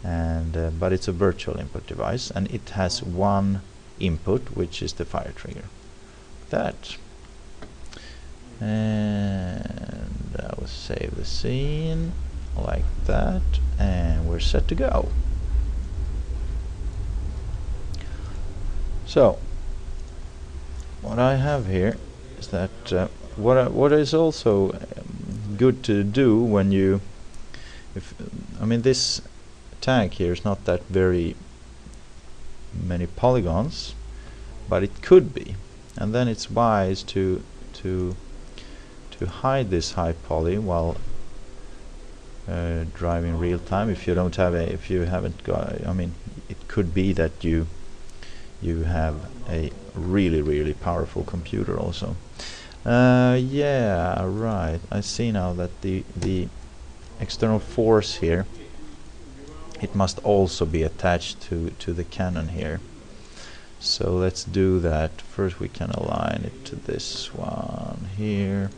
and but it's a virtual input device, and it has one input, which is the fire trigger. That. And I will save the scene like that, and we're set to go. So what I have here is that what is also good to do when you, I mean, this tank here is not that very many polygons, but it could be, and then it's wise to hide this high poly while driving real time. If you don't have if you haven't got, I mean, it could be that you have a really powerful computer also. Yeah, right. I see now that the external force here, it must also be attached to the cannon here. So let's do that. First we can align it to this one here.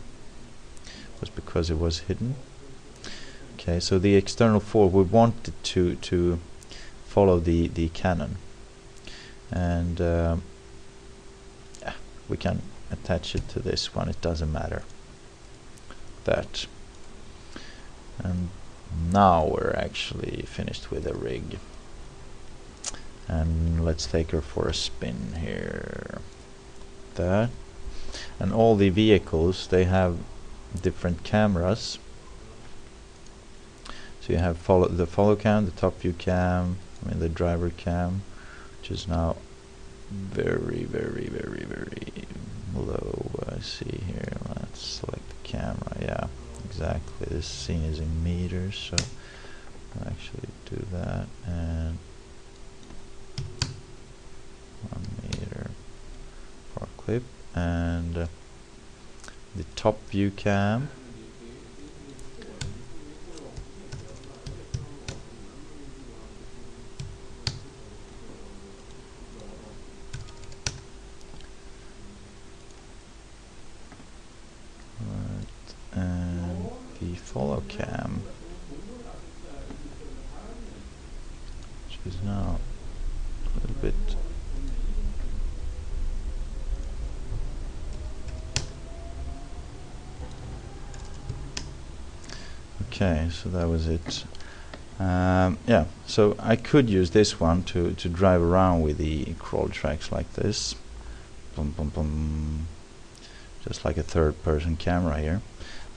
It was because it was hidden. Okay, so the external force, we want it to follow the cannon, and yeah, we can attach it to this one, it doesn't matter. That. And now we're actually finished with the rig, and let's take her for a spin here. That. And all the vehicles, they have different cameras. So you have the follow cam, the top view cam, I mean the driver cam, which is now very low. I see here. Let's select the camera. Yeah, exactly. This scene is in meters, so I'll actually that, and 1 meter for clip, and the top view cam. And the follow cam, which is now a little bit okay. So that was it. Yeah, so I could use this one to drive around with the CrawlerTracks like this, boom, boom, boom, just like a third-person camera here.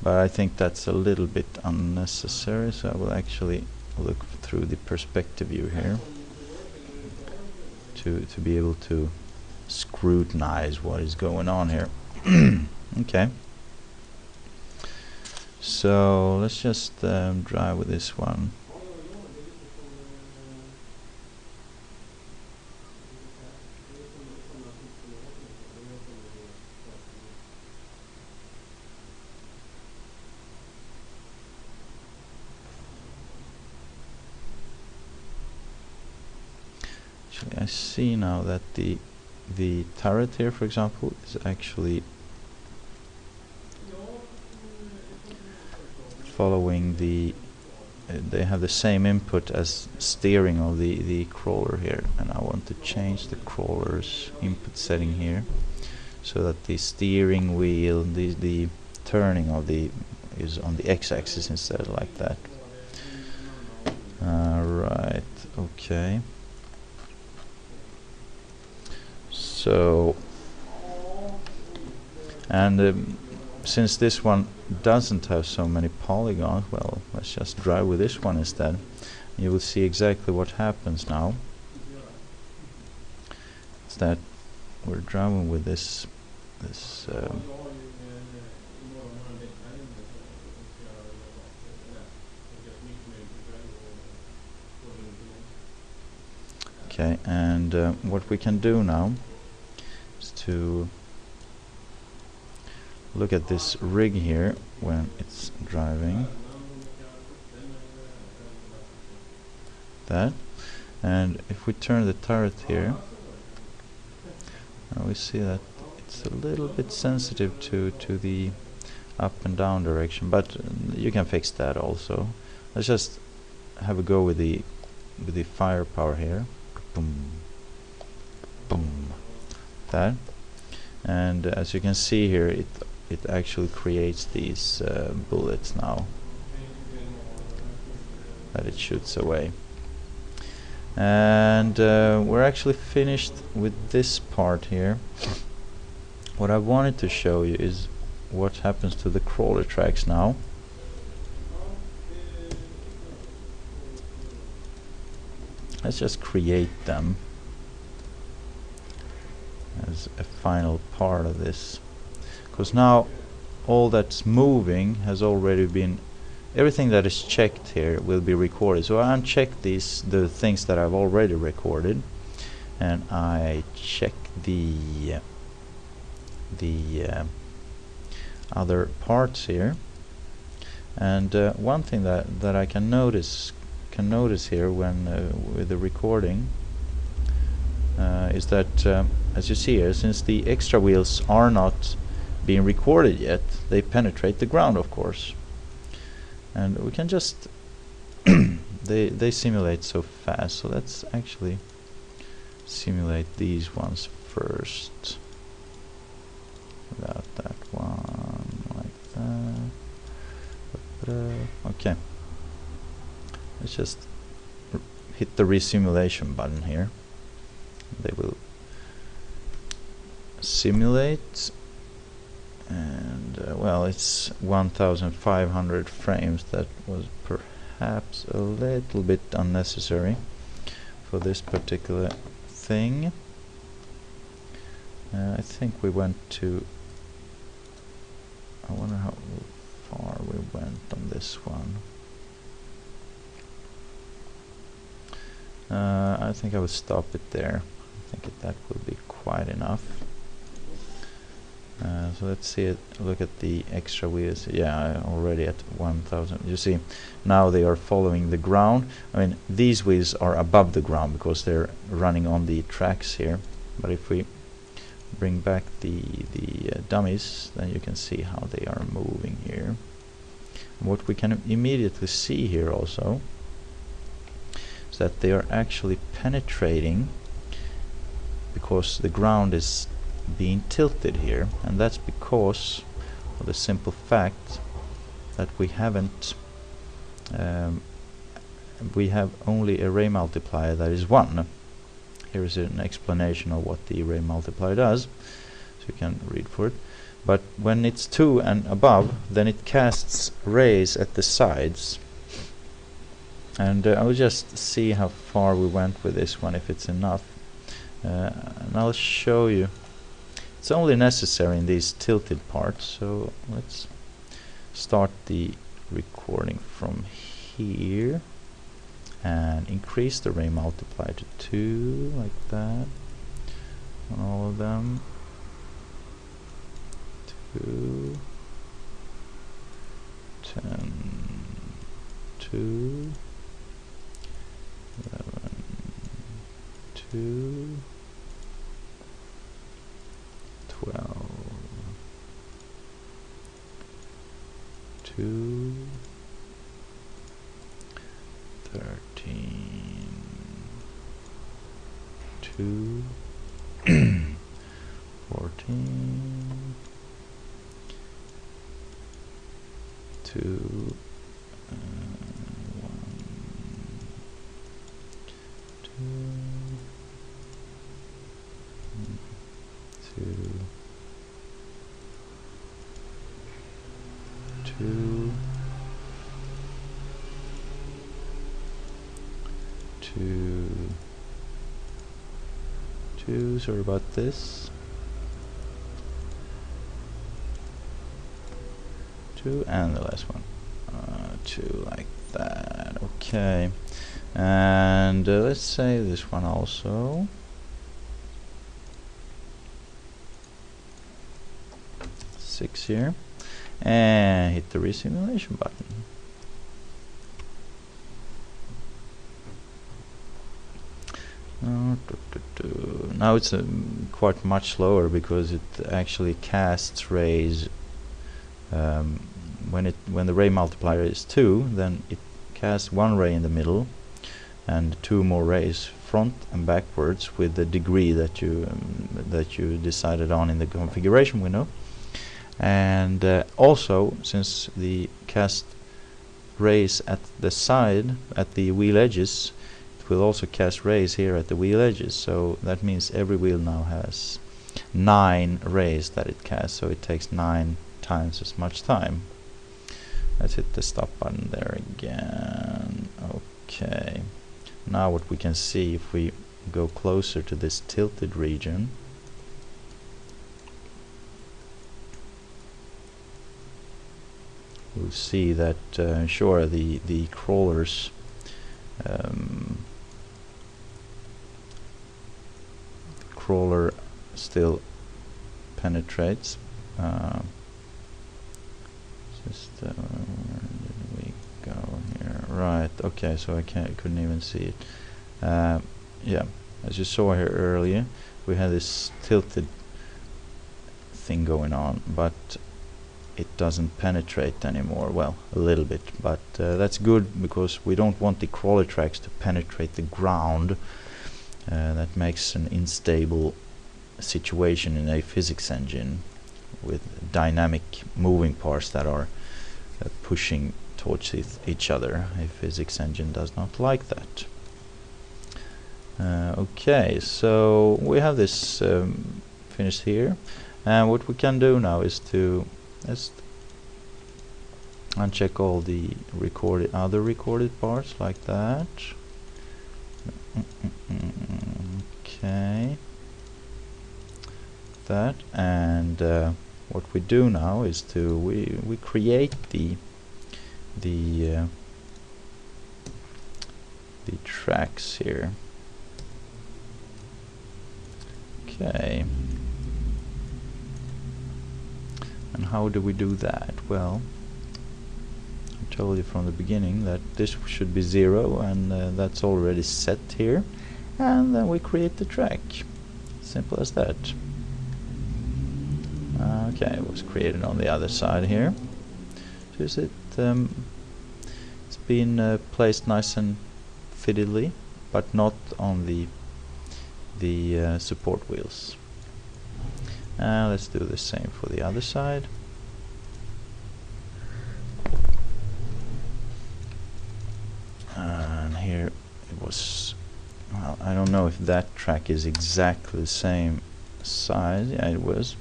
But I think that's a little bit unnecessary, so I will actually look through the perspective view here to be able to scrutinize what is going on here. Okay. So let's just drive with this one. I see now that the turret here, for example, is actually following the they have the same input as steering of the crawler here, and I want to change the crawler's input setting here so that the steering wheel, the turning of the is on the x-axis instead, like that. Right, okay. So, and since this one doesn't have so many polygons, well, let's just drive with this one instead. You will see exactly what happens now. It's that we're driving with this okay, and what we can do now to look at this rig here when it's driving, that, and if we turn the turret here, we see that it's a little bit sensitive to the up and down direction, but you can fix that also. Let's just have a go with the firepower here. Boom, boom, that. And as you can see here, it actually creates these bullets now that it shoots away. And we're actually finished with this part here. What I wanted to show you is what happens to the CrawlerTracks now. Let's just create them as a final part of this, because now all that's moving has already been, everything that is checked here will be recorded. So I uncheck the things that I've already recorded, and I check the other parts here. And one thing that I can notice here when with the recording is that as you see here, since the extra wheels are not being recorded yet, they penetrate the ground, of course, and we can just they simulate so fast. So let's actually simulate these ones first without that one, like that. Okay, let's just hit the resimulation button here. They will simulate, and well, it's 1500 frames. That was perhaps a little bit unnecessary for this particular thing. I think we went to, I wonder how far we went on this one. I think I will stop it there. I think that will be quite enough. So let's see it. Look at the extra wheels. Yeah, already at 1000. You see, now they are following the ground. I mean, these wheels are above the ground because they're running on the tracks here. But if we bring back the dummies, then you can see how they are moving here. And what we can immediately see here also is that they are actually penetrating because the ground is being tilted here, and that's because of the simple fact that we haven't we have only array multiplier that is 1. Here is an explanation of what the array multiplier does, so you can read for it. But when it's 2 and above, then it casts rays at the sides, and I'll just see how far we went with this one, if it's enough, and I'll show you. It's only necessary in these tilted parts, so let's start the recording from here and increase the array multiplier to 2, like that, on all of them. 2, 10, 2, 11, 2, 12, 2, 13, 2, 14, 2, 1, 2, 2, 2, sorry about this. 2, and the last one. 2, like that. Okay. And let's save this one also. Six here. And hit the resimulation button. Now it's quite much slower because it actually casts rays. When the ray multiplier is 2, then it casts 1 ray in the middle and 2 more rays front and backwards with the degree that you decided on in the configuration window. And also, since the cast rays at the side, at the wheel edges, it will also cast rays here at the wheel edges. So that means every wheel now has 9 rays that it casts, so it takes 9 times as much time. Let's hit the stop button there again. Okay. Now what we can see, if we go closer to this tilted region, we'll see that sure, the crawlers crawler still penetrates. Where did we go here? Right. Okay. So I couldn't even see it. Yeah. As you saw here earlier, we had this tilted thing going on, but it doesn't penetrate anymore. Well, a little bit, but that's good because we don't want the CrawlerTracks to penetrate the ground. That makes an unstable situation in a physics engine with dynamic moving parts that are pushing towards each other. A physics engine does not like that. Okay, so we have this finished here, and what we can do now is to just uncheck all the other recorded parts like that. Okay, that, and what we do now is to we create the the tracks here. Okay. And how do we do that? Well, I told you from the beginning that this should be 0, and that's already set here. And then we create the track. Simple as that. Okay, it was created on the other side here. So is it? It's been placed nice and fiddly, but not on the support wheels. Let's do the same for the other side. And here it was, well, I don't know if that track is exactly the same size. Yeah, it was.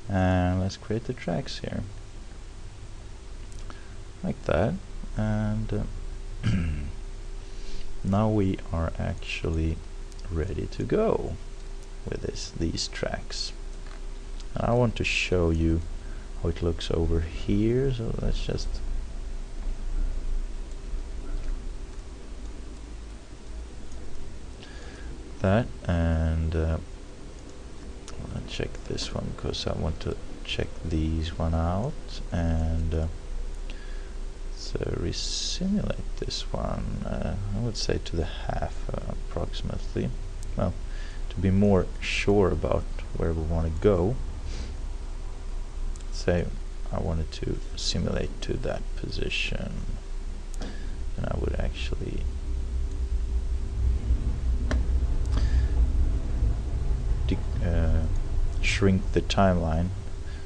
And let's create the tracks here. Like that. And now we are actually ready to go with these tracks. And I want to show you how it looks over here, so let's just that, and let's check this one because I want to check these one out, and so resimulate this one. I would say to the half approximately. Well, to be more sure about where we want to go, say I wanted to simulate to that position, and I would actually shrink the timeline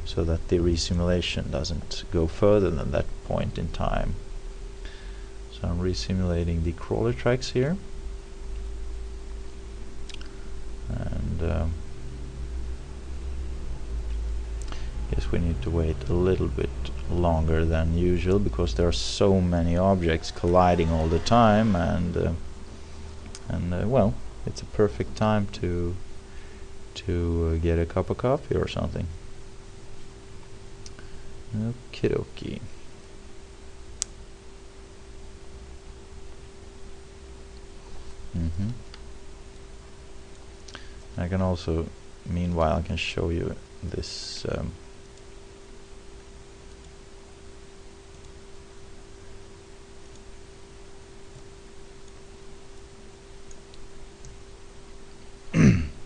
so that the resimulation doesn't go further than that point in time. So I'm resimulating the CrawlerTracks here, and guess we need to wait a little bit longer than usual because there are so many objects colliding all the time, and well, it's a perfect time to get a cup of coffee or something. Okie dokie. I can also, meanwhile, I can show you this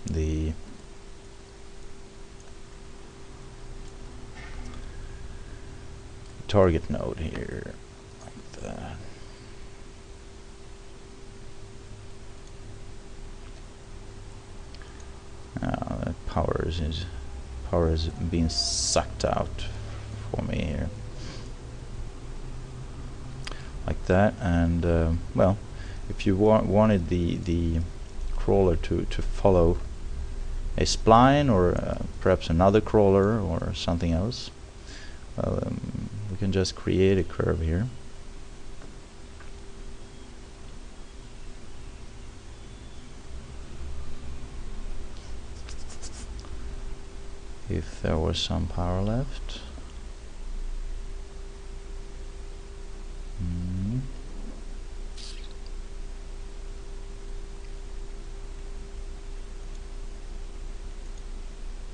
the target node here, like that. Now that power is being sucked out for me here, like that. And well, if you wanted the crawler to follow a spline or perhaps another crawler or something else, well, we can just create a curve here. If there was some power left.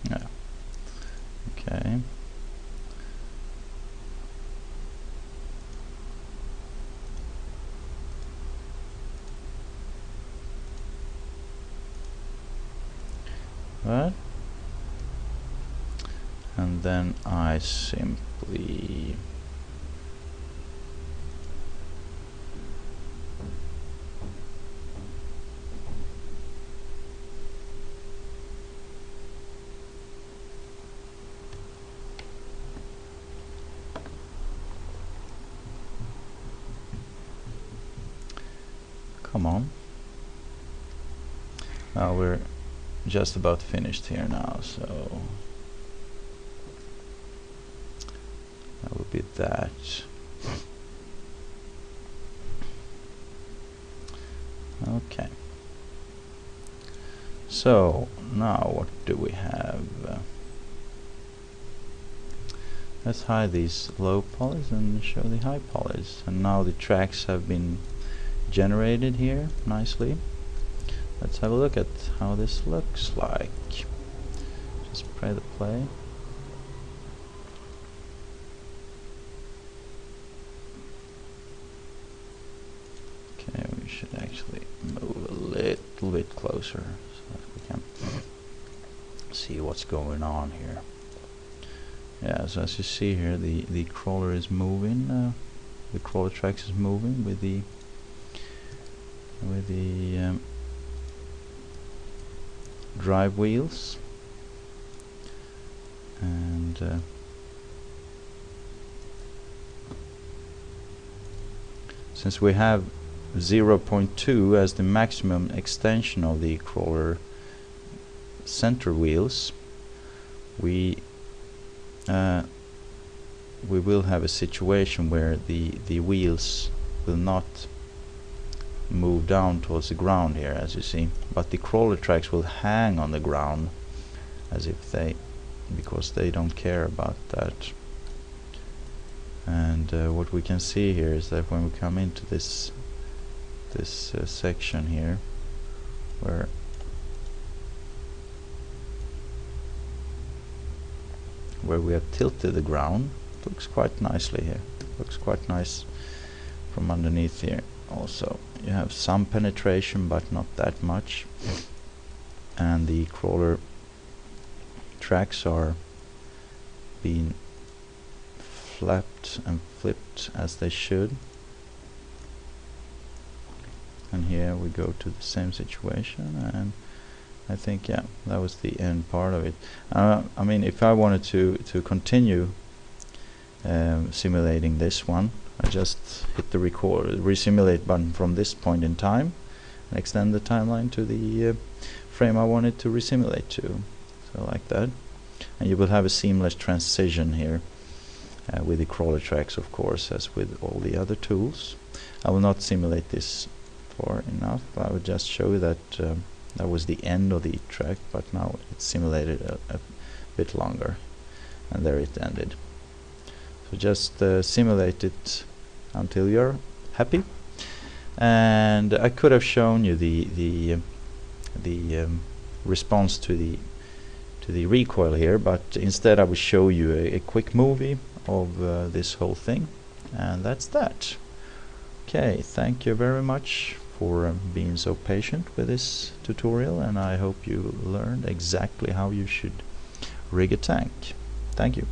Yeah. Okay. Right. And then I simply come on. Now we're just about finished here now, so that would be that. Okay. So now what do we have? Let's hide these low polys and show the high polys. And now the tracks have been generated here nicely. Let's have a look at how this looks like. Just try the play. Okay, we should actually move a little bit closer so that we can see what's going on here. Yeah, so as you see here, the crawler is moving. The CrawlerTracks is moving with the drive wheels, and since we have 0.2 as the maximum extension of the crawler center wheels, we will have a situation where the wheels will not move down towards the ground here, as you see, but the CrawlerTracks will hang on the ground as if because they don't care about that. And what we can see here is that when we come into this section here, where we have tilted the ground, it looks quite nicely here. Looks quite nice from underneath here. Also, you have some penetration, but not that much, and the crawler tracks are being flapped and flipped as they should. And here we go to the same situation, and I think, yeah, that was the end part of it. I mean, if I wanted to continue simulating this one, I just hit the resimulate button from this point in time and extend the timeline to the frame I wanted to resimulate to. So like that. And you will have a seamless transition here with the CrawlerTracks, of course, as with all the other tools. I will not simulate this far enough. I would just show you that that was the end of the track, but now it's simulated a bit longer, and there it ended. So just simulate it until you're happy. And I could have shown you the response to the recoil here, but instead I will show you a quick movie of this whole thing, and that's that. Okay, thank you very much for being so patient with this tutorial, and I hope you learned exactly how you should rig a tank. Thank you.